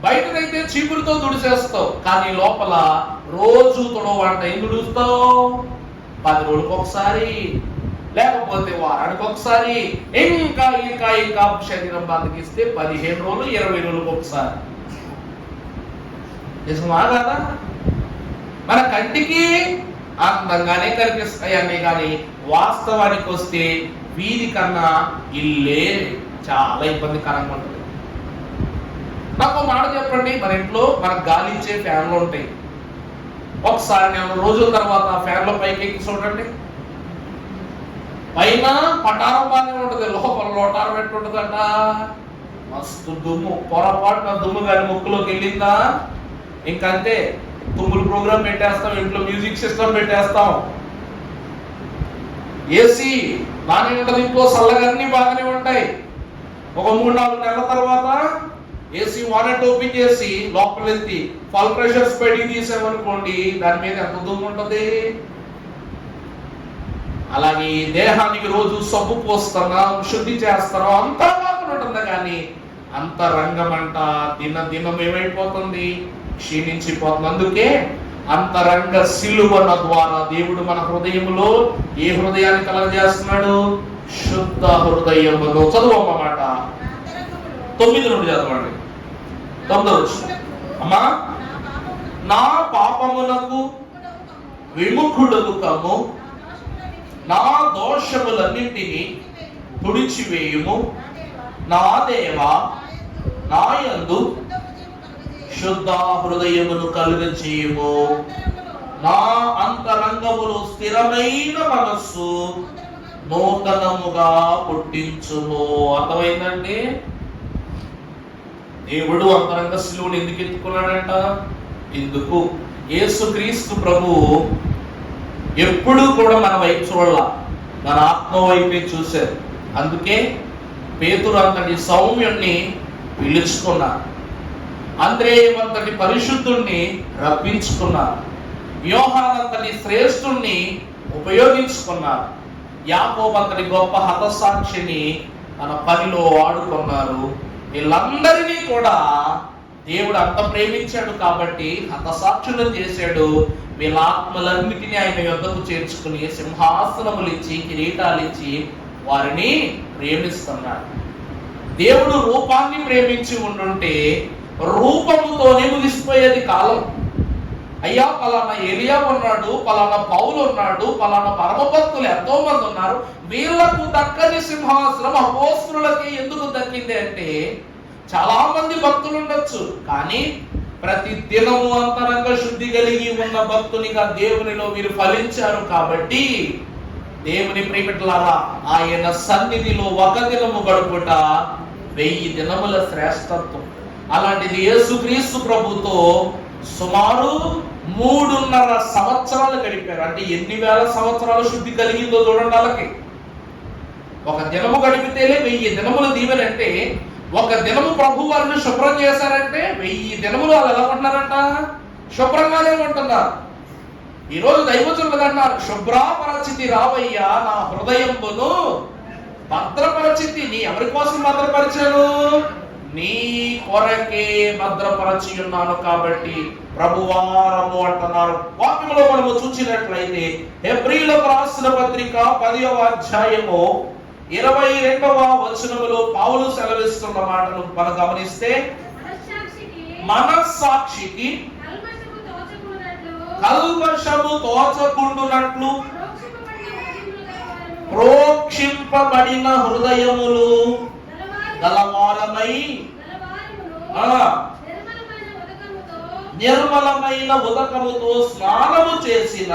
బయటనైతే చీపురుతో తుడిసేస్తావు, కానీ లోపల రోజు తుడవంట. ఏం తుడుస్తావు? 10 రోజులకు ఒకసారి, లేకపోతే వారానికి ఒకసారి, ఇంకా ఇంకా ఇంకా శరీరం బతికిస్తే 15 రోజులు 20 రోజులకు ఒకసారి. నిజమా కదా? మన కంటికి అందంగానే కనిపిస్తాయి అన్నీ, కానీ వాస్తవానికి వస్తే వీధి కన్నా ఇల్లే చాలా ఇబ్బందికరంగా ఉంటుంది. నాకు మాట చెప్పండి, మన ఇంట్లో మనకు గాలి ఇచ్చే ఫ్యాన్లు ఉంటాయి. ఒకసారి 4 రోజుల తర్వాత ఫ్యాన్లో పైకి ఎక్కి చూడండి, పైన పటారం బాగానే ఉంటుంది, లోపల లోటారు పెట్టి ఉంటుందంట. మస్తు దుమ్ము. పొరపాటున దుమ్ము కానీ ముక్కులోకి వెళ్ళిందా ఇంకంతే, తుమ్ములు ప్రోగ్రామ్ పెట్టేస్తాం, ఇంట్లో మ్యూజిక్ సిస్టమ్ పెట్టేస్తాం. ఏసీ బాగానే ఉంటుంది, ఇంట్లో చల్లగా అన్ని బాగానే ఉంటాయి. ఒక 3-4 నెలల తర్వాత ఏసీ వానెట్ ఓపెన్ చేసి లోపల ఎత్తి ఫల్ ప్రెషర్స్ పెట్టి తీసామనుకోండి, దాని మీద ఎంత దుమ్ము ఉంటుంది. అలాగే దేహానికి రోజు సబ్బు పోస్తున్నాం, శుద్ధి చేస్తున్నాం, అంతా బాగా ఉంటుంది. కానీ అంతరంగమంట దినం ఏమైపోతుంది, క్షీణించిపోతుంది. అందుకే అంతరంగ సిలువన ద్వారా దేవుడు మన హృదయములో ఏ హృదయాన్ని కలగజేస్తున్నాడు? శుద్ధ హృదయములో. చదువన్నమాట 9 నుండి చదవండి. 9 అమ్మా, నా పాపమునకు విముఖుడగు కమ్ము, నా దోషములన్నింటినీ తుడిచివేయుము, నా దేవా నా యందు శుద్ధ హృదయమును కలుగజేయుము, నా అంతరంగములో స్థిరమైన మనస్సు నూతనముగా పుట్టించుము. అర్థమైందండి? దేవుడు అంతరంగ శిలువను ఎందుకు ఎత్తుకున్నాడంట? ఎందుకు? యేసుక్రీస్తు ప్రభు ఎప్పుడూ కూడా మన వైపు చూడాల, మన ఆత్మ వైపే చూశారు. అందుకే పేతురు అంతటి సౌమ్యుణ్ణి పిలుచుకున్నారు, అంద్రేయమంతటి పరిశుద్ధుణ్ణి రప్పించుకున్నారు, యోహాను అంతటి శ్రేష్ఠుణ్ణి ఉపయోగించుకున్నారు, యాకోబు అంతటి గొప్ప హతసాక్షిని తన పనిలో వాడుకున్నారు. వీళ్ళందరినీ కూడా దేవుడు అంత ప్రేమించాడు కాబట్టి హతసాక్షులను చేశాడు. వీళ్ళ ఆత్మలన్నిటినీ ఆయన యొద్దకు చేర్చుకుని సింహాసనములు ఇచ్చి కిరీటాలు ఇచ్చి వారిని ప్రేమిస్తున్నాడు. దేవుడు రూపాన్ని ప్రేమించి ఉండుంటే రూపముతోనే ముగిసిపోయేది కాలం. అయ్యా పలానా ఎలియా ఉన్నాడు, పలానా పౌలు ఉన్నాడు, పలానా పరమభక్తులు ఎంతో మంది ఉన్నారు, వీళ్లకు దక్కని సింహాసనం అపోస్తులకి ఎందుకు దక్కింది అంటే, చాలా మంది భక్తులు ఉండొచ్చు, కానీ ప్రతి దినము అంతరంగ శుద్ధి కలిగి ఉన్న భక్తునిగా దేవునిలో వీరు ఫలించారు. కాబట్టి దేవుని ప్రియమిట్లారా, ఆయన సన్నిధిలో ఒక దినము గడుపుట 1000 దినముల శ్రేష్టత్వం. అలాంటిది యేసుక్రీస్తు ప్రభుతో సుమారు 3.5 సంవత్సరాలు గడిపారు. అంటే ఎన్ని వేల సంవత్సరాలు శుద్ధి కలిగిందో చూడండి. వాళ్ళకి ఒక దినము గడిపితేనే 1000 దినముల దీవెనంటే, ఒక దినము ప్రభు వారిని శుభ్రం చేశారంటే 1000 దినములు వాళ్ళు ఎలా ఉంటున్నారంట? శుభ్రంగానే ఉంటున్నారు. ఈరోజు దైవజనులు అన్నారు, శుభ్రపరచితి రావయ్యా నా హృదయంబును భద్రపరచితి. నీ ఎవరి కోసం భద్రపరిచాను? నీ కొరకే భద్రపరచి ఉన్నాను. కాబట్టి ప్రభువారము అంటున్నారు. వాక్యంలో మనము చూసినట్లయితే హెబ్రీయులకు రాసిన పత్రిక 10వ అధ్యాయము 22వ వచనములో పౌలు సెలవిస్తున్న మాటను మనం గమనిస్తే, మనస్సాక్షికి కల్మషము తోచకుండునట్లు ప్రోక్షింపబడిన హృదయములు గలవారమై నిర్మలమైన ఉదకముతో స్నానము చేసిన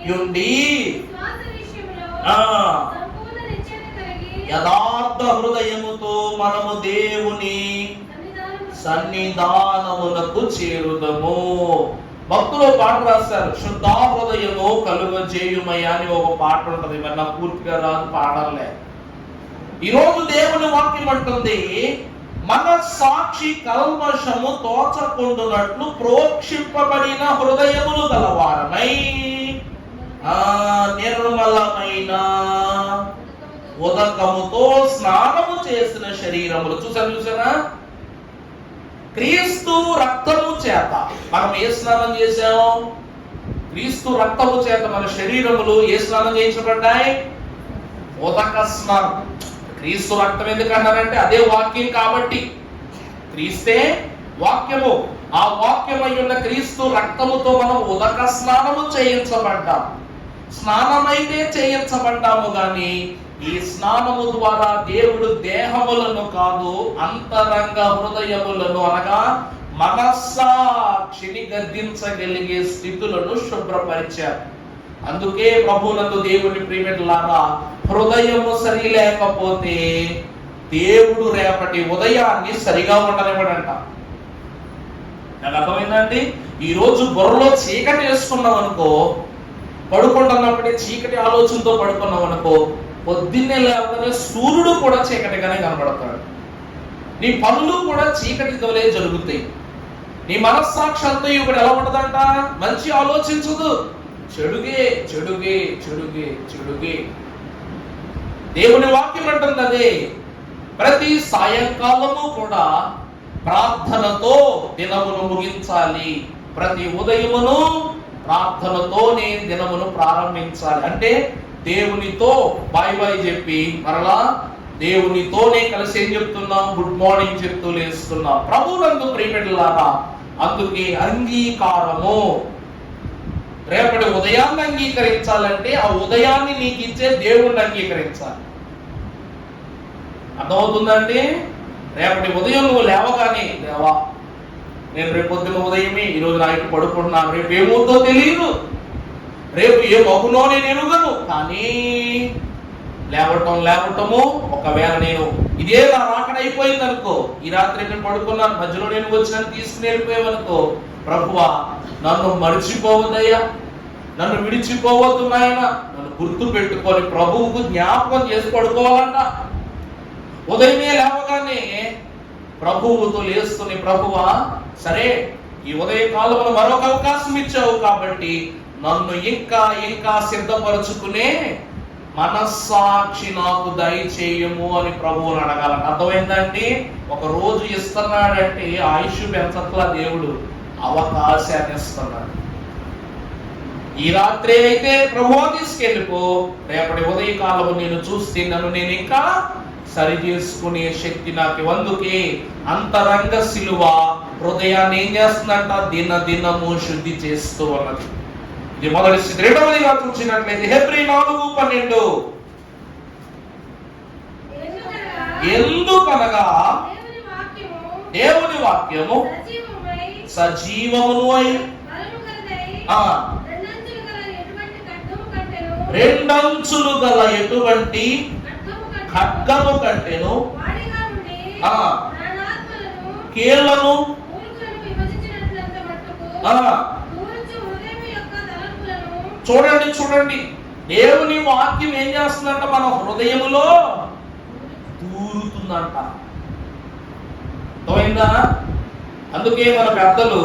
యుండి యథార్థ హృదయముతో మనము దేవుని సన్నిధానమునకు చేరుదము. భక్తులు పాట రాశారు, శుద్ధ హృదయము కలుగజేయుమయ్యా అని ఒక పాట ఉంటుంది. మరి నాకు పూర్తిగా రాదు, పాడలే. ఈరోజు దేవుని వాక్యం అంటుంది, మన సాక్షి కల్మషము తోచకుండునట్లు ప్రోక్షింపబడిన హృదయములు గలవారమై నిర్మలమైన ఉదకముతో స్నానము చేసిన శరీరములు. చూసారా? క్రీస్తు రక్తము చేత మనం ఏ స్నానం చేశాము? క్రీస్తు రక్తము చేత మన శరీరములు ఏ స్నానం చేయించబడ్డాయి? ఉదక స్నానం. క్రీస్తు రక్తం ఎందుకు అన్నారంటే అదే వాక్యం కాబట్టి. క్రీస్తే వాక్యము. ఆ వాక్యమై ఉన్న క్రీస్తు రక్తముతో మనం ఉదక స్నానము చేయించబడ్డాం. స్నానమైతే చేయించబడ్డాము గాని ఈ స్నానము ద్వారా దేవుడు దేహములను కాదు, అంతరంగ హృదయములను అనగా మనస్సాక్షిని గద్దించగలిగే స్థితులను శుభ్రపరిచారు. అందుకే ప్రభువునందు దేవుని ప్రియమిట్లారా, హృదయము సరి లేకపోతే దేవుడు రేపటి ఉదయాన్ని సరిగా ఉండనివ్వడంట. నాకు అర్థమైందండి? ఈరోజు బుర్రలో చీకటి వేసుకున్నాం అనుకో, పడుకుంటున్నప్పుడే చీకటి ఆలోచనతో పడుకున్నాం అనుకో, పొద్దున్నే లేకపోతే సూర్యుడు కూడా చీకటిగానే కనబడతాడు. నీ పనులు కూడా చీకటి వలె జరుగుతాయి. నీ మనస్సాక్షి అంతా ఇప్పుడు ఎలా ఉంటదంట? మంచి ఆలోచించదు, చెడుగే చెడుగే చెడుగే చెడుగే. దేవుని వాక్యం అంటుంది అదే. ప్రతి సాయంకాలము కూడా ప్రార్థనతో దినమును ముగించాలి. ప్రతి ఉదయమును ప్రార్థనతోనే దినమును ప్రారంభించాలి. అంటే దేవునితో బాయ్ బాయ్ చెప్పి మరలా దేవునితోనే కలిసి ఏం చెప్తున్నాం? గుడ్ మార్నింగ్ చెప్తూ లేస్తున్నాం. ప్రభువునందు ప్రియమిత్రులారా, అందుకే అంగీకారము. రేపటి ఉదయాన్ని అంగీకరించాలంటే ఆ ఉదయాన్ని నీకు ఇచ్చే దేవుణ్ణి అంగీకరించాలి. అర్థమవుతుందండి? రేపటి ఉదయం నువ్వు లేవగానే, దేవా నేను రేపు పొద్దున ఉదయమే ఈరోజు నైట్ పడుకుంటున్నాను, రేపు ఏమవుతుందో తెలియదు, రేపు ఏమవునో నేను ఎరుగను, కానీ లేవటము ఒకవేళ నేను ఇదే నా రాకడ అయిపోయింది అనుకో, ఈ రాత్రి నేను పడుకున్నాను, మధ్యలో నేను వచ్చిన తీసుకుని వెళ్ళిపోయావనుకో, ప్రభువా నన్ను మర్చిపోవద్దయ్యా, నన్ను విడిచిపోవద్దు నాయన, నన్ను గుర్తు పెట్టుకొని ప్రభువుకు జ్ఞాపకం చేసి పడుకోవాలంట. ఉదయమే లేవగానే ప్రభువుతో లేస్తుని, ప్రభువా సరే ఈ ఉదయ కాలంలో మరొక అవకాశం ఇచ్చావు కాబట్టి నన్ను ఇంకా ఇంకా సిద్ధపరచుకునే మనస్సాక్షి నాకు దయచేయము అని ప్రభువుని అడగాలని. అర్థమైందండి? ఒక రోజు ఇస్తున్నాడంటే ఆయుష్ పెంచట్లా, దేవుడు అవకాశాన్ని ఇస్తున్నాడు. ఈ రాత్రి అయితే ప్రభువా తీసుకెళ్ళిపో, రేపటి ఉదయకాలము నేను చూస్తే నన్ను నేను ఇంకా సరి చేసుకునే శక్తి నాకు. అందుకే అంతరంగ శిలువ హృదయాన్ని ఏం చేస్తుందంట? దినదినము శుద్ధి చేస్తూ ఉన్నది. ఇది మొదటి స్థితి. రెండవదిగా చూసినట్లయితే హెబ్రీ 4:12, ఎందుకనగా దేవుని వాక్యము సజీవమును అయి రెండంచులు గల ఎటువంటి ఖడ్గము కంటెను కీళ్లను చూడండి దేవుని వాక్యం ఏం చేస్తుందంట? మన హృదయములో దూరుతుందంట. అర్థమైందా? అందుకే మన పెద్దలు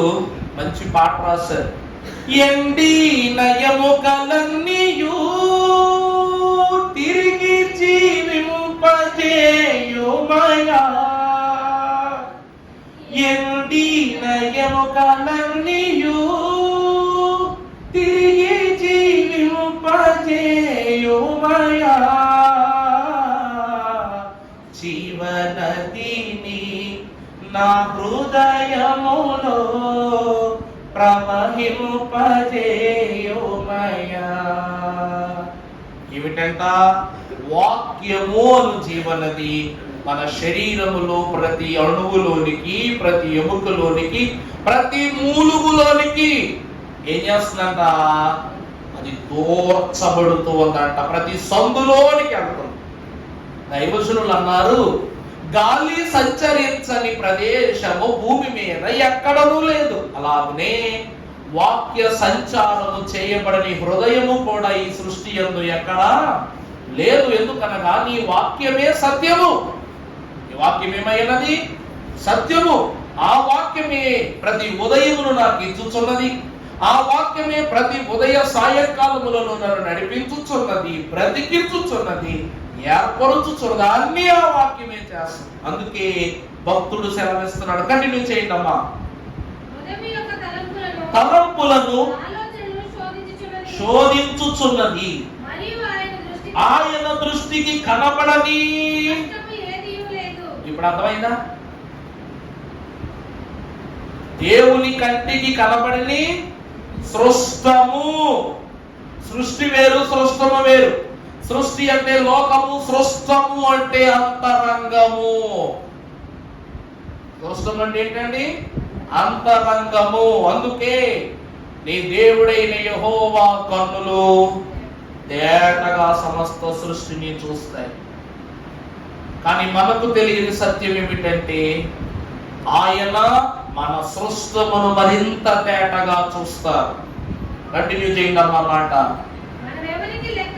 మంచి పాట రాశారు. ఎండి నయముకలన్నీయు తిరిగి జీవింపజేయుమయా, ఎండి నయముకలన్నీయు తిరిగి జీవింపజేయుమయా, జీవనదిని నా హృదయములో ప్రవహింపజేయుమయా. ఏమిటంట? వాక్యము అను జీవనది మన శరీరములో ప్రతి అణువులోనికి, ప్రతి ఎముకలోనికి, ప్రతి మూలుగులోనికి ఏం చేస్తుందంట? అది దూర్చబడుతూ ఉందంట. ప్రతి సందులోనికి వెళ్తుంది. దైవజనులు అన్నారు, గాలి సంచరించని ప్రదేశము భూమి మీద ఎక్కడనూ లేదు. అలాగనే వాక్య సంచారము చేయబడని హృదయము కూడా ఈ సృష్టి యందు ఎక్కడా లేదు. ఎందుకనగా నీ వాక్యమే సత్యము. ఈ వాక్యం ఏమైనది? సత్యము. ఆ వాక్యమే ప్రతి ఉదయమును నాకు ఇచ్చుచున్నది. ఆ వాక్యమే ప్రతి ఉదయ సాయంకాలములను నన్ను నడిపించుచున్నది, బ్రతికించుచున్నది, ఏర్పరుచుచున్నది. అన్ని ఆ వాక్యమే చేస్తుంది. అందుకే భక్తుడు సెలవిస్తున్నాడు. కంటిన్యూ చేయండి అమ్మా. తలంపులను శోధించుచున్నది, ఆయన దృష్టికి కనబడని. ఇప్పుడు అర్థమైందా? దేవుని కంటికి కనబడని సృష్టము. సృష్టి వేరు, సృష్టము వేరు. సృష్టి అంటే లోకము, సృష్టము అంటే అంతరంగము. సృష్టం అంటే ఏంటండి? అంతరంగము. అందుకే నీ దేవుడైన యెహోవా కన్నులు తేటగా సమస్త సృష్టిని చూస్తాయి. కానీ మనకు తెలియని సత్యం ఏమిటంటే ఆయన మన సృష్టమును మరింత తేటగా చూస్తారు. కంటిన్యూ చేయండి అన్నమాట.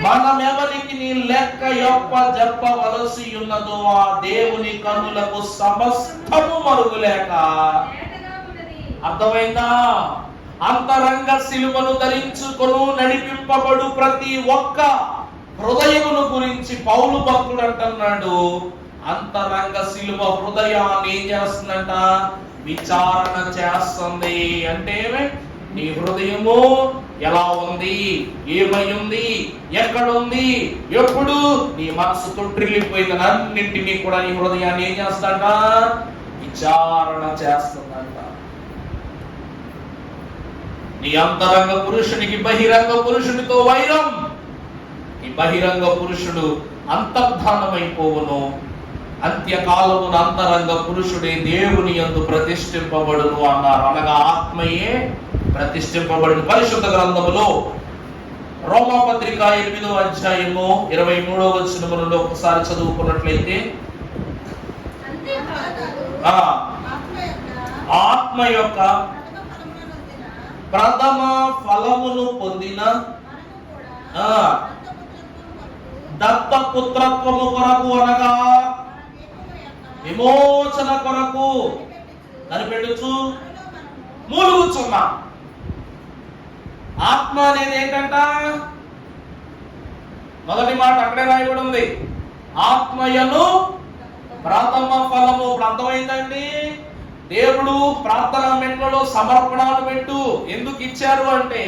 మనమెవరికి నీ లెక్క చెప్పవలసి ఉన్నదో ఆ దేవుని కన్నులకు సమస్తము మరుగులేక. అర్థమైందా? అంతరంగ సిలువను ధరించుకొను నడిపింపబడు ప్రతి ఒక్క హృదయమును గురించి పౌలు భక్తుడు అంటున్నాడు. అంతరంగ సిలువ హృదయాన్ని ఏం చేస్తుందంట? విచారణ చేస్తుంది. అంటే నీ హృదయము ఎలా ఉంది, ఏమై ఉంది, ఎక్కడుంది, ఎప్పుడు నీ మనసు తొట్టిల్లిపోయిందని అన్నింటినీ కూడా నీ హృదయాన్ని ఏం చేస్తాడ? విచారణ చేస్తుందంట. నీ అంతరంగ పురుషునికి బహిరంగ పురుషునితో వైరం. ఈ బహిరంగ పురుషుడు అంతర్ధానమైపోవును. అంత్యకాలమున అంతరంగ పురుషుడే దేవుని యందు ప్రతిష్ఠింపబడును అన్నారు. అనగా ఆత్మయే ప్రతిష్ఠింపబడిన. పరిశుద్ధ గ్రంథములో రోమాపత్రిక 8వ అధ్యాయము 23వ వచనము నుండి ఒకసారి చదువుకున్నట్లయితే, ఆత్మ యొక్క ప్రథమ ఫలమును పొందిన దత్తపుత్రత్వము కొరకు, అనగా విమోచన కొరకు కనిపెట్టుచు మూలుగుచున్నా. ఆత్మ అనేది ఏంటంట? మొదటి మాట అక్కడే రాయబడి ఉంది, ఆత్మయను ప్రథమ ఫలము. అర్థమైందండి? దేవుడు ప్రార్థనా మెట్లలో సమర్పణలు పెట్టు ఎందుకు ఇచ్చారు అంటే,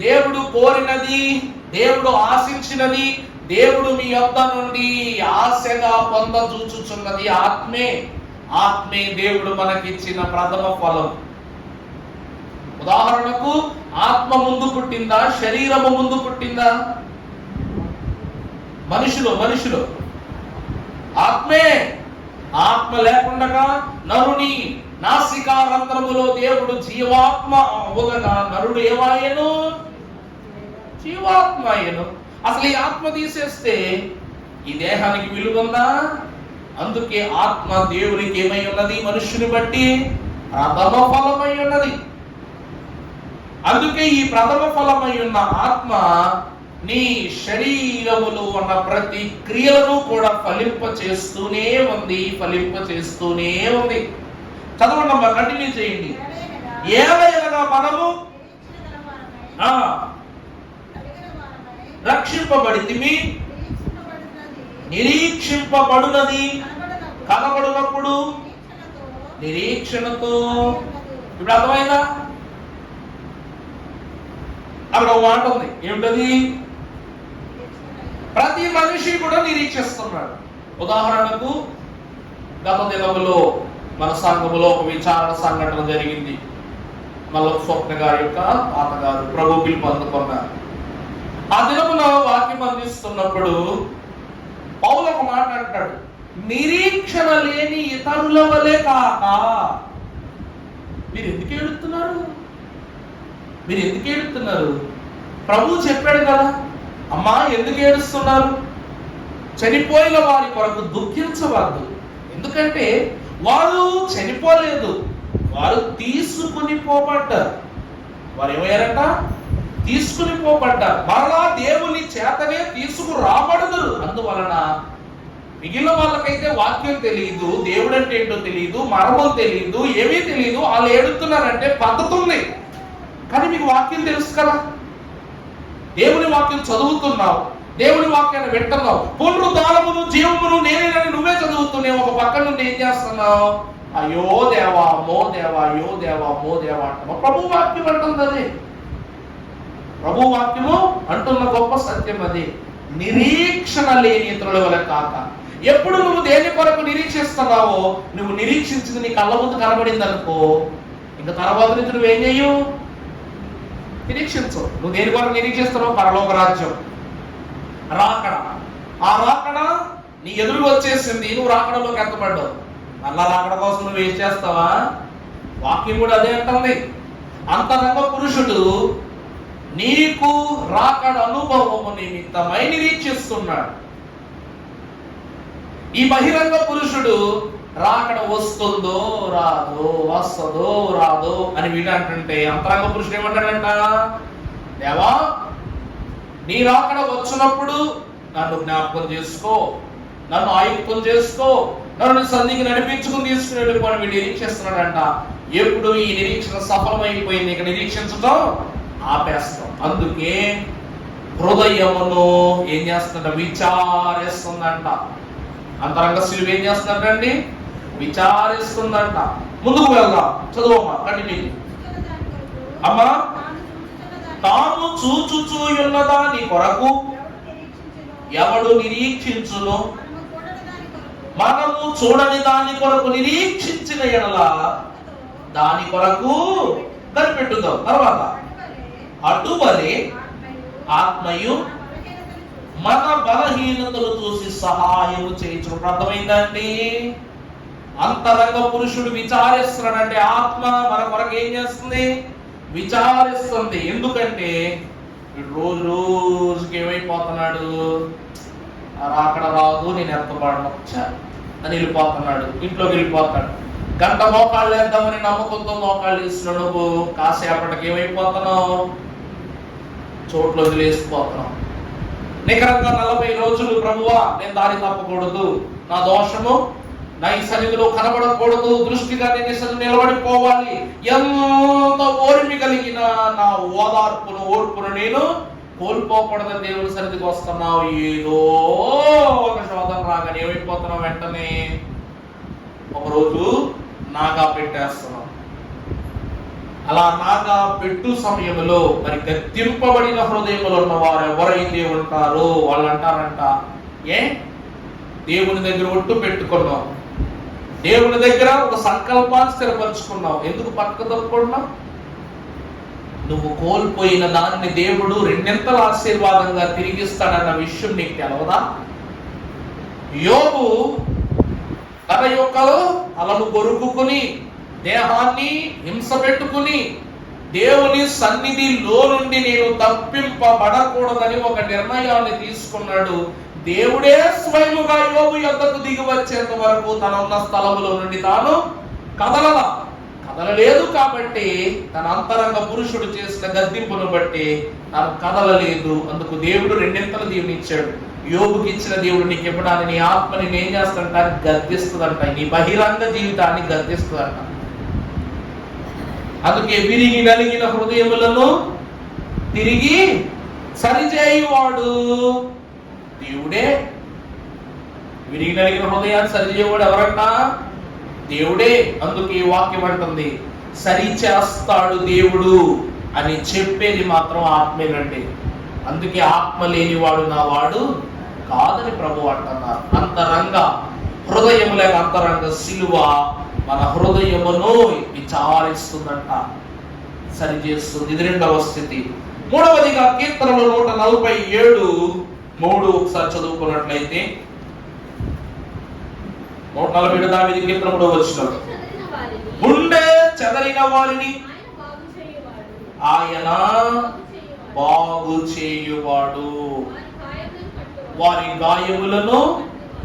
దేవుడు కోరినది, దేవుడు ఆశించినది, దేవుడు మీ యొద్ద నుండి ఆశగా పొందచూచుచున్నది ఆత్మే. ఆత్మే దేవుడు మనకిచ్చిన ప్రథమ ఫలం. ఉదాహరణకు, ఆత్మ ముందు పుట్టిందా, శరీరము ముందు పుట్టిందా? మనుషులు ఆత్మే. ఆత్మ లేకుండా నరుని నాసికారంధ్రములో దేవుడు జీవాత్మ అవగా నరుడు ఏమాయను? జీవాత్మ అయ్యను. అసలు ఈ ఆత్మ తీసేస్తే ఈ దేహానికి విలువందా? అందుకే ఆత్మ దేవునికి ఏమై ఉన్నది? మనుష్యుని బట్టి ప్రథమ ఫలమై ఉన్నది. అందుకే ఈ ప్రథమ ఫలమై ఉన్న ఆత్మ నీ శరీరములో ఉన్న ప్రతి క్రియలను కూడా ఫలింప చేస్తూనే ఉంది. చదవండి అమ్మా, కంటిన్యూ చేయండి. ఏలయనగా మనము రక్షింపబడితిమి, నిరీక్షింపబడునది కనబడినప్పుడు నిరీక్షణతో. ఇప్పుడు అర్థమైందా? అక్కడ ఒక మాట ఉంది, ఏమిటది? ప్రతి మనిషి కూడా నిరీక్షిస్తున్నాడు. ఉదాహరణకు, గత దినములో మన సంఘములో ఒక విచారణ సంఘటన జరిగింది. మల్ల స్వప్న గారి యొక్క తాతగారు ప్రభు పిలుపు అందుకున్నారు. ఆ దినములో వాక్యం అందిస్తున్నప్పుడు పౌలు ఒక మాట అంటాడు, నిరీక్షణ లేని ఇతరుల వలె కాక. మీరు ఎందుకు ఏడుస్తున్నారు? ప్రభు చెప్పాడు కదా, అమ్మా ఎందుకు ఏడుస్తున్నారు? చనిపోయిన వారి కొరకు దుఃఖించవద్దు. ఎందుకంటే వారు చనిపోలేదు, వారు తీసుకుని పోబడ్డారు. వారు ఏమయ్యారట? తీసుకుని పోబడ్డారు. మరలా దేవుని చేతనే తీసుకురాబడదురు. అందువలన మిగిలిన వాళ్ళకైతే వాక్యం తెలియదు, దేవుడు అంటే ఏంటో తెలియదు, మర్మం తెలియదు, ఏమీ తెలియదు. వాళ్ళు ఏడుతున్నారంటే పద్ధతి ఉంది. కానీ మీకు వాక్యం తెలుసు కదా, దేవుని వాక్యం చదువుతున్నావు, దేవుని వాక్యాన్ని వింటున్నావు. పునరుద్ధానమును జీవమును నేనేనని నువ్వే చదువుతున్నావు. ఒక పక్క నుండి ఏం చేస్తున్నావు? అయ్యో దేవా, అమ్మో దేవా, అయ్యో దేవా, అమ్మో దేవా అంటున్నావు. ప్రభు వాక్యం అంటుంది అది. ప్రభు వాక్యము అంటున్న గొప్ప సత్యం అది. నిరీక్షణ లేని ఇతరుల వల్ల కాక. ఎప్పుడు నువ్వు దేని కొరకు నిరీక్షిస్తున్నావో, నువ్వు నిరీక్షించింది నీ కళ్ళ ముందు కనబడింది అనుకో, ఇంకా తర్వాత నుంచి నువ్వేం చెయ్యు? నిరీక్షించు. నువ్వు దేని కొరకు నిరీక్షిస్తున్నావు? పరలోక రాజ్యం రాకడ. ఆ రాకడ నీ ఎదురు వచ్చేసింది, నువ్వు రాకడలోకి ఎత్తపడ్డావు. మళ్ళా రాకడ కోసం నువ్వు ఏం చేస్తావా? వాక్యం కూడా అదే అంటుంది. అంతరంగ పురుషుడు నీకు రాకడ అనుభవము నిమిత్తమై నిరీక్షిస్తున్నాడు. ఈ బహిరంగ పురుషుడు రాకడ వస్తుందో రాదో అని వీడు అంటుంటే, అంతరంగ పురుషుడు ఏమంటాడంట? దేవా, నీ రాకడ వచ్చినప్పుడు నన్ను జ్ఞాపకం చేసుకో, నన్ను ఆయుక్తం చేసుకో, నన్ను సన్నిధికి నడిపించుకుని తీసుకుని వెళ్ళిపోయి వీడు నిరీక్షిస్తున్నాడంట. ఎప్పుడు ఈ నిరీక్షణ సఫలమైపోయింది, ఇక నిరీక్షించడం ఆపేస్తాం. అందుకే హృదయమును ఏం చేస్తుందంట? విచారిస్తుందంట. అంతరంగ శిలువ ఏం చేస్తుందంటండి? విచారిస్తుందంట. ముందుకు వెళ్దాం, చదువమ్మా, కంటిన్యూ అమ్మా. తాను చూచుచున్న దాని కొరకు ఎవడు నిరీక్షించును? మనము చూడని దాని కొరకు నిరీక్షించిన ఎడల దాని కొరకు కనిపెట్టుదాం. తర్వాత అటువలే ఆత్మయు మన బలహీనతలు చూసి సహాయము చేయించు. అర్థమైందండి? అంతరంగ పురుషుడు విచారిస్తున్నాడంటే ఆత్మ మన కొరకు ఏం చేస్తుంది? విచారిస్తుంది. ఎందుకంటే రోజు రోజుకి ఏమైపోతున్నాడు? అక్కడ రాదు, నేను ఎత్తపడను అని వెళ్ళిపోతున్నాడు, ఇంట్లోకి వెళ్ళిపోతాడు. గంట మోకాళ్ళు వేద్దామని నమ్మకంతో మోకాళ్ళు వేస్తున్నాడు. నువ్వు కాసేపటికి ఏమైపోతున్నావు? చోట్లు వదిలేసిపోతున్నావు. నికరంగా 40 రోజులు ప్రభువా నేను దారి తప్పకూడదు, నా దోషము నా ఈ సన్నిధిలో కనబడకూడదు, దృష్టిగా నేను ఈ సన్నిధిలో నిలబడిపోవాలి, ఎంత ఓర్మి కలిగిన నా ఓర్పును నేను కోల్పోకూడదని దేవుని సన్నిధికి వస్తున్నావు. ఏదో ఒక శోధన రాగానే ఏమైపోతున్నావు? వెంటనే ఒకరోజు నాగా పెట్టేస్తున్నావు. అలా నాగా పెట్టు సమయంలో మరి గద్దింపబడిన హృదయములు ఉన్న వారు ఎవరైతే ఉంటారో వాళ్ళు అంటారంట, దేవుని దగ్గర ఒట్టు పెట్టుకున్నావు, దేవుని దగ్గర ఒక సంకల్పాన్ని స్థిరపరచుకున్నావు, ఎందుకు పక్కకు తప్పుకున్నావు? నువ్వు కోల్పోయిన దానిని దేవుడు 2 ఆశీర్వాదంగా తిరిగిస్తాడన్న విషయం నీకు తెలవదా? యోబు తన యొక్క తలను కొరుకుని దేహాన్ని హింస పెట్టుకుని దేవుని సన్నిధిలో నుండి నేను తప్పింపబడకూడదని ఒక నిర్ణయాన్ని తీసుకున్నాడు. దేవుడే స్వయముగా యోబు యొద్దకు దిగి వచ్చేంత వరకు తన ఉన్న స్థలములో నుండి తాను కదలలేదు. కాబట్టి తన అంతరంగ పురుషుడు చేసిన గద్దింపును బట్టి తాను కదలలేదు. అందుకు దేవుడు 2 దీవెనిచ్చాడు. యోబుకి ఇచ్చిన దేవుడు నీకు ఇవ్వడాన్ని నీ ఆత్మని ఏం చేస్తాడంట? గద్దిస్తుందంట. నీ బహిరంగ జీవితాన్ని గద్దిస్తుందంట. అందుకే విరిగి నలిగిన హృదయములను తిరిగి సరిచేయువాడు దేవుడే. విరిగి నలిగిన హృదయాన్ని సరిచేయువాడు ఎవరంట? దేవుడే. అందుకే ఈ వాక్యం అంటుంది సరిచేస్తాడు దేవుడు అని చెప్పేది మాత్రం ఆత్మేనండి. అందుకే ఆత్మ లేనివాడు నా వాడు కాదని ప్రభు అంటున్నారు. అంతరంగ హృదయము లేక అంతరంగ సిలువ మన హృదయమును విచారిస్తుందంట, సరిచేస్తుంది. ఇది 2వ స్థితి. 3వదిగా కీర్తనలు 147:3 ఒకసారి చదువుకున్నట్లయితే 147 దావీదు కీర్తన 3వ వచనం, గుండె చెదరిన వారిని ఆయన బాగు చేయువాడు, వారి గాయములను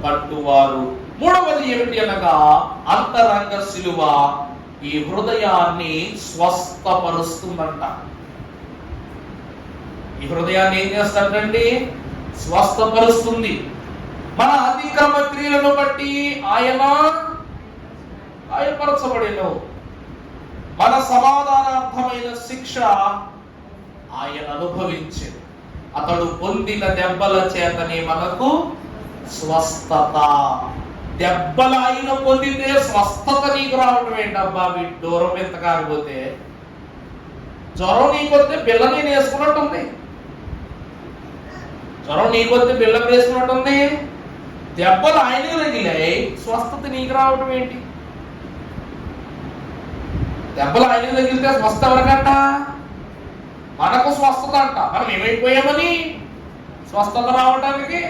కట్టువారు. 3వది ఏమిటి అనగా అంతరంగ సిలువ ఈ హృదయాన్ని స్వస్థపరుస్తుందంట. ఈ హృదయాన్ని ఏం చేస్తాడండి? స్వస్థపరుస్తుంది. మన అతిక్రమ క్రియలను బట్టి ఆయన గాయపరచబడెను, మన సమాధానార్థమైన శిక్ష ఆయన అనుభవించెను, అతడు పొందిన దెబ్బల చేతనే మనకు స్వస్థత. దెబ్బలు ఆయన పొందితే స్వస్థత నీకు రావడం ఏంటబ్బా? వీటి దూరం ఎంత కాకపోతే జ్వరం నీకొస్తే బిళ్ళ నేను వేసుకున్నట్టుంది, జ్వరం నీకొస్తే బిళ్ళ వేసుకున్నట్టుంది. దెబ్బలు ఆయన తగిలాయి, స్వస్థత నీకు రావడం ఏంటి? దెబ్బలు ఆయన తగిలితే స్వస్థత ఎవరికంట? మనకు స్వస్థత అంట. మనం ఏమైపోయామని స్వస్థత రావడానికి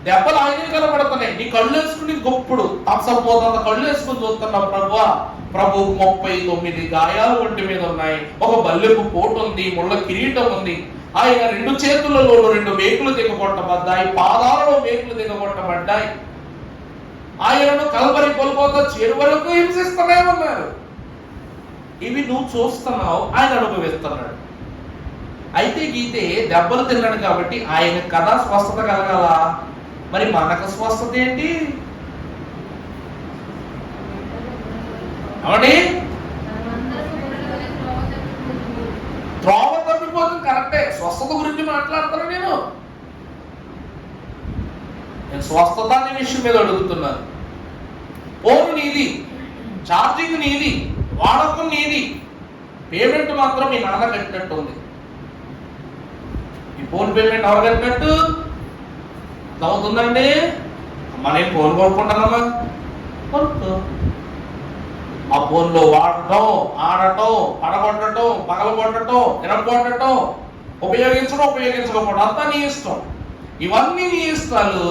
దెబ్బలు ఆయన కనబడుతున్నాయి. నీ కళ్ళు వేసుకుని గొప్పుడు తాప్సపోతా కళ్ళు వేసుకుని చూస్తున్నావు. ప్రభు 39 గాయాలు ఒంటి మీద ఉన్నాయి, ఒక బల్లెపు పోటు ఉంది, ముళ్ళ కిరీటం ఉంది. ఆయన 2 చేతులలో 2 మేకులు దిగగొట్టబడ్డాయి, పాదాలలో మేకులు దిగగొట్టబడ్డాయి. ఆయనను కల్వరి కొల్గొతా చేరు వరకు హింసిస్తూనే ఉన్నారు. ఇవి నువ్వు చూస్తున్నావు, ఆయన అనుభవిస్తున్నాడు. అయితే గీతే దెబ్బలు తిన్నాడు కాబట్టి ఆయన కదా స్వస్థత కలగాల, మరి మనకు స్వస్థత ఏంటి? అవునండి, త్రోవ తప్పిపోతుంది కరెక్టే. స్వస్థత గురించి మాట్లాడతాను నేను స్వస్థత అనే విషయం మీద అడుగుతున్నాను. ఫోన్ నీది, ఛార్జింగ్ నీది, వాడకం నీది, పేమెంట్ మాత్రం మీ నాన్న కట్టినట్టు ఉంది. ఈ ఫోన్ పేమెంట్ ఎవరు కట్టినట్టు అవుతుందండి? మనం ఫోన్ కొనుక్కుంటానమ్మా, కొనుక్కో. ఆ ఫోన్లో వాడటం, ఆడటం, పడగొట్టడం, పగలగొట్టడం, ఇరగొట్టడం, ఉపయోగించకపోవడం అంతా నీ ఇష్టం. ఇవన్నీ నీ ఇష్టాలు.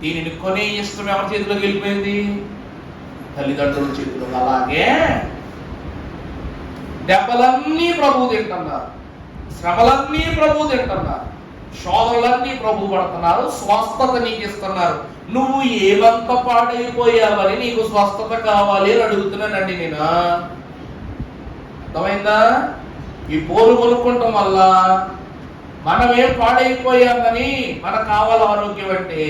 దీనిని కొనే ఇష్టం ఎవరి చేతిలోకి వెళ్ళిపోయింది? తల్లిదండ్రుల చేతిలో. అలాగే దెబ్బలన్నీ ప్రభువు తింటున్నారు, శ్రమలన్నీ ప్రభువు తింటున్నారు, శోధనలన్నీ ప్రభు పడుతున్నారు, స్వస్థత నీకు ఇస్తున్నారు. నువ్వు ఏమంత పాడైపోయావని నీకు స్వస్థత కావాలి అని అడుగుతున్నానండి నేను. అర్థమైందా? ఈ పోరు కొనుక్కోవటం వల్ల మనమేం పాడైపోయామని మనకు కావాలి ఆరోగ్యం అంటే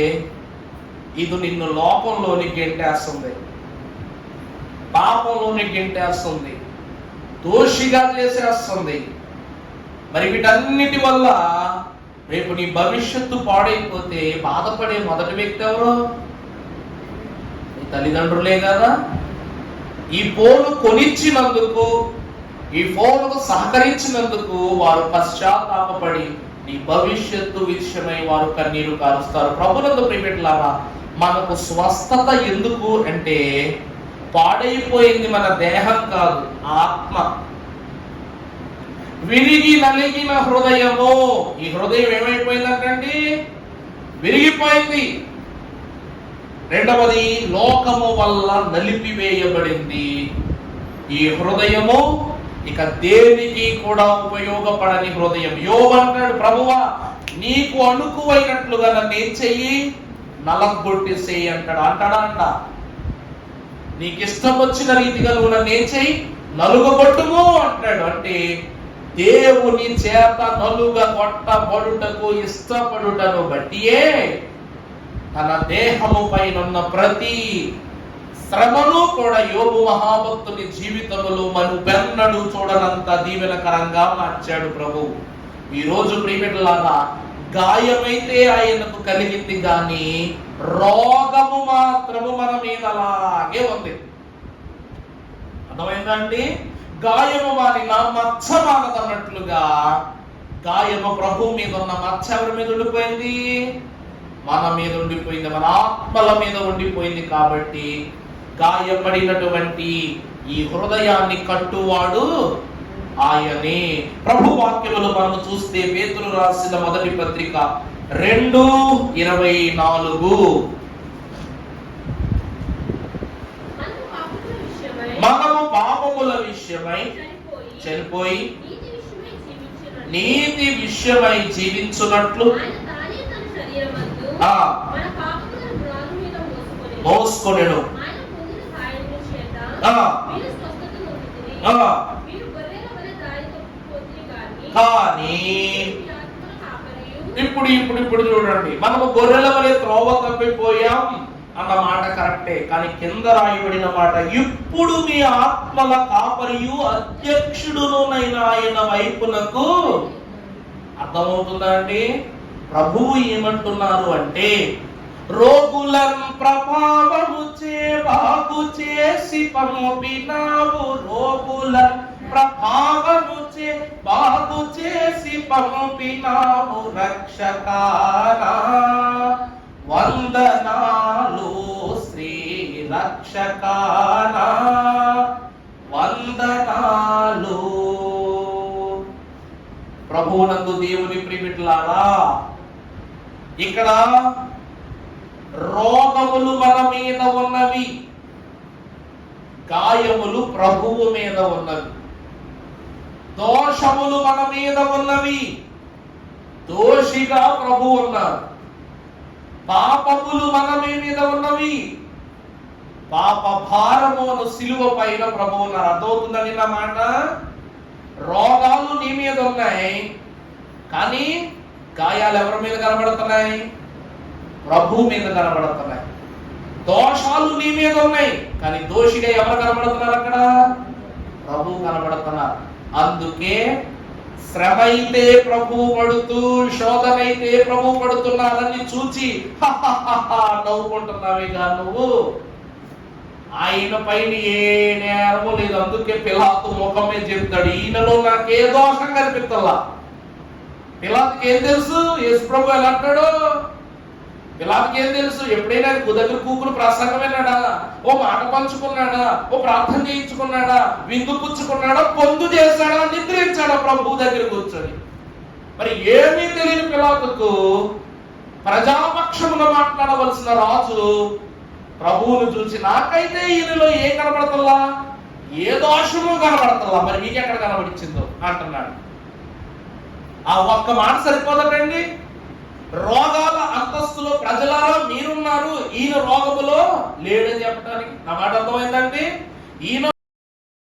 ఇది నిన్ను లోకంలోని గెంటేస్తుంది, పాపంలోని గెంటేస్తుంది, దోషిగా చేసేస్తుంది. మరి వీటన్నిటి వల్ల రేపు నీ భవిష్యత్తు పాడైపోతే బాధపడే మొదటి వ్యక్తి ఎవరు? నీ తల్లిదండ్రులే కదా. ఈ ఫోను కొనిచ్చినందుకు, ఈ ఫోనుకు సహకరించినందుకు వారు పశ్చాత్తాపపడి నీ భవిష్యత్తు విషయమై వారు కన్నీరు కారుస్తారు. ప్రభునందు ప్రియమిత్రులారా, మనకు స్వస్థత ఎందుకు అంటే పాడైపోయింది మన దేహం కాదు, ఆత్మ. విరిగి నలిగిన హృదయము. ఈ హృదయం ఏమైపోయిందంటండి? విరిగిపోయింది. రెండవది, లోకము వల్ల నలిపివేయబడింది. ఈ హృదయము ఇక దేనికి కూడా ఉపయోగపడని హృదయం. యోబు అంటాడు, ప్రభువా నీకు అనుకువైనట్లుగా నన్ను ఏం చెయ్యి, నలగొట్టేసేయి అంటాడు. అంట నీకు ఇష్టం వచ్చిన రీతిగా నువ్వు నన్ను ఏం చెయ్యి, నలుగొట్టుము అంటాడు. అంటే దేవుని చేత నలుగా కొట్టబడుటకు ఇష్టపడుటను బట్టియే తన దేహము పైన ప్రతి శ్రమను కూడా యోబు మహాభక్తుని జీవితములో మనుపెన్నడూ చూడనంత దీవెనకరంగా మార్చాడు ప్రభు. ఈ రోజు ప్రియమిత్రులారా, గాయమైతే ఆయనకు కలిగింది కానీ రోగము మాత్రము మన మీద అలాగే ఉంది. అర్థమైందా అండి? గాయము వారిన మచ్చ మానదన్నట్లుగా గాయము ప్రభు మీద ఉన్న మచ్చ ఎవరి మీద ఉండిపోయింది? మన మీద ఉండిపోయింది, మన ఆత్మల మీద ఉండిపోయింది. కాబట్టి గాయపడినటువంటి ఈ హృదయాన్ని కట్టువాడు ఆయనే. ప్రభు వాక్యములు మనం చూస్తే పేతురు రాసిన మొదటి పత్రిక 2:24 మనము పాపముల విషయమై చనిపోయి నీతి విషయమై జీవించున్నట్లు మోసుకొనెను. కానీ ఇప్పుడు చూడండి, మనము గొర్రెల వలె త్రోవ తప్పిపోయాం అన్న మాట కరెక్టే, కానీ కింద రాయబడిన మాట, ఇప్పుడు మీ ఆత్మల కాపరియు అధ్యక్షుడునైన ఆయన వైపునకు. అర్థమవుతుందా అండి? ప్రభువు ఏమంటున్నారు అంటే, రోగులను ప్రభావము చే బాగు చేసి పంపినావు, రోగులను ప్రభావము చే బాగు చేసి పంపినావు రక్షకానా. వందనాలు శ్రీ రక్షకానా, వందనాలు. ప్రభువునందు దేవుని ప్రియమిత్రులారా, ఇక్కడ రోగములు మన మీద ఉన్నవి, గాయములు ప్రభువు మీద ఉన్నవి. దోషములు మన మీద ఉన్నవి, దోషిగా ప్రభు ఉన్నారు. పాపములు మన మీద ఉన్నవి, పాప భారమును సిలువ పైన ప్రభు ఉన్నారు. అర్థమవుతుందని నా మాట? రోగాలు నీ మీద ఉన్నాయి, కానీ గాయాలు ఎవరి మీద కనబడుతున్నాయి? ప్రభు మీద కనబడుతున్నాయి. దోషాలు నీ మీద ఉన్నాయి, కానీ దోషిగా ఎవరు కనబడుతున్నారు? అక్కడ ప్రభు కనబడుతున్నారు. అందుకే శ్రమ అయితే ప్రభు పడుతూ, శోధన అయితే ప్రభు పడుతున్నారని చూచి నవ్వుకుంటున్నావేగా నువ్వు. ఆయన పైన ఏ నేరము లేదు. అందుకే పిలాతు ముఖమే చెప్తాడు, ఈయనలో నాకే దోషం కనిపిస్తలా. పిలాతుకి ఏం తెలుసు యేసు ప్రభు ఎలా అంటాడు? పిలాతుకి ఏం తెలుసు? ఎప్పుడైనా దగ్గర కూకులు ప్రసంగం విన్నాడా? ఓ మాట పంచుకున్నాడా? ఓ ప్రార్థన చేయించుకున్నాడా? విందు పుచ్చుకున్నాడా? పొందు చేశాడా? నిద్రించాడా ప్రభు దగ్గర కూర్చొని? మరి ఏమీ తెలియని పిలాతుకు ప్రజాపక్షముగా మాట్లాడవలసిన రాజు ప్రభువును చూసి నాకైతే ఈయనలో ఏ కనబడతల్లా, ఏ దోషము కనబడతల్లా, మరి నీకెక్కడ కనబడిచ్చిందో అంటున్నాడు. ఆ ఒక్క మాట సరిపోదండి. రోగాల అంతస్తులో ప్రజలారా మీరున్నారు, ఈయన రోగములో లేడని చెప్పడానికి. నా మాట అర్థమైందండి. ఈయన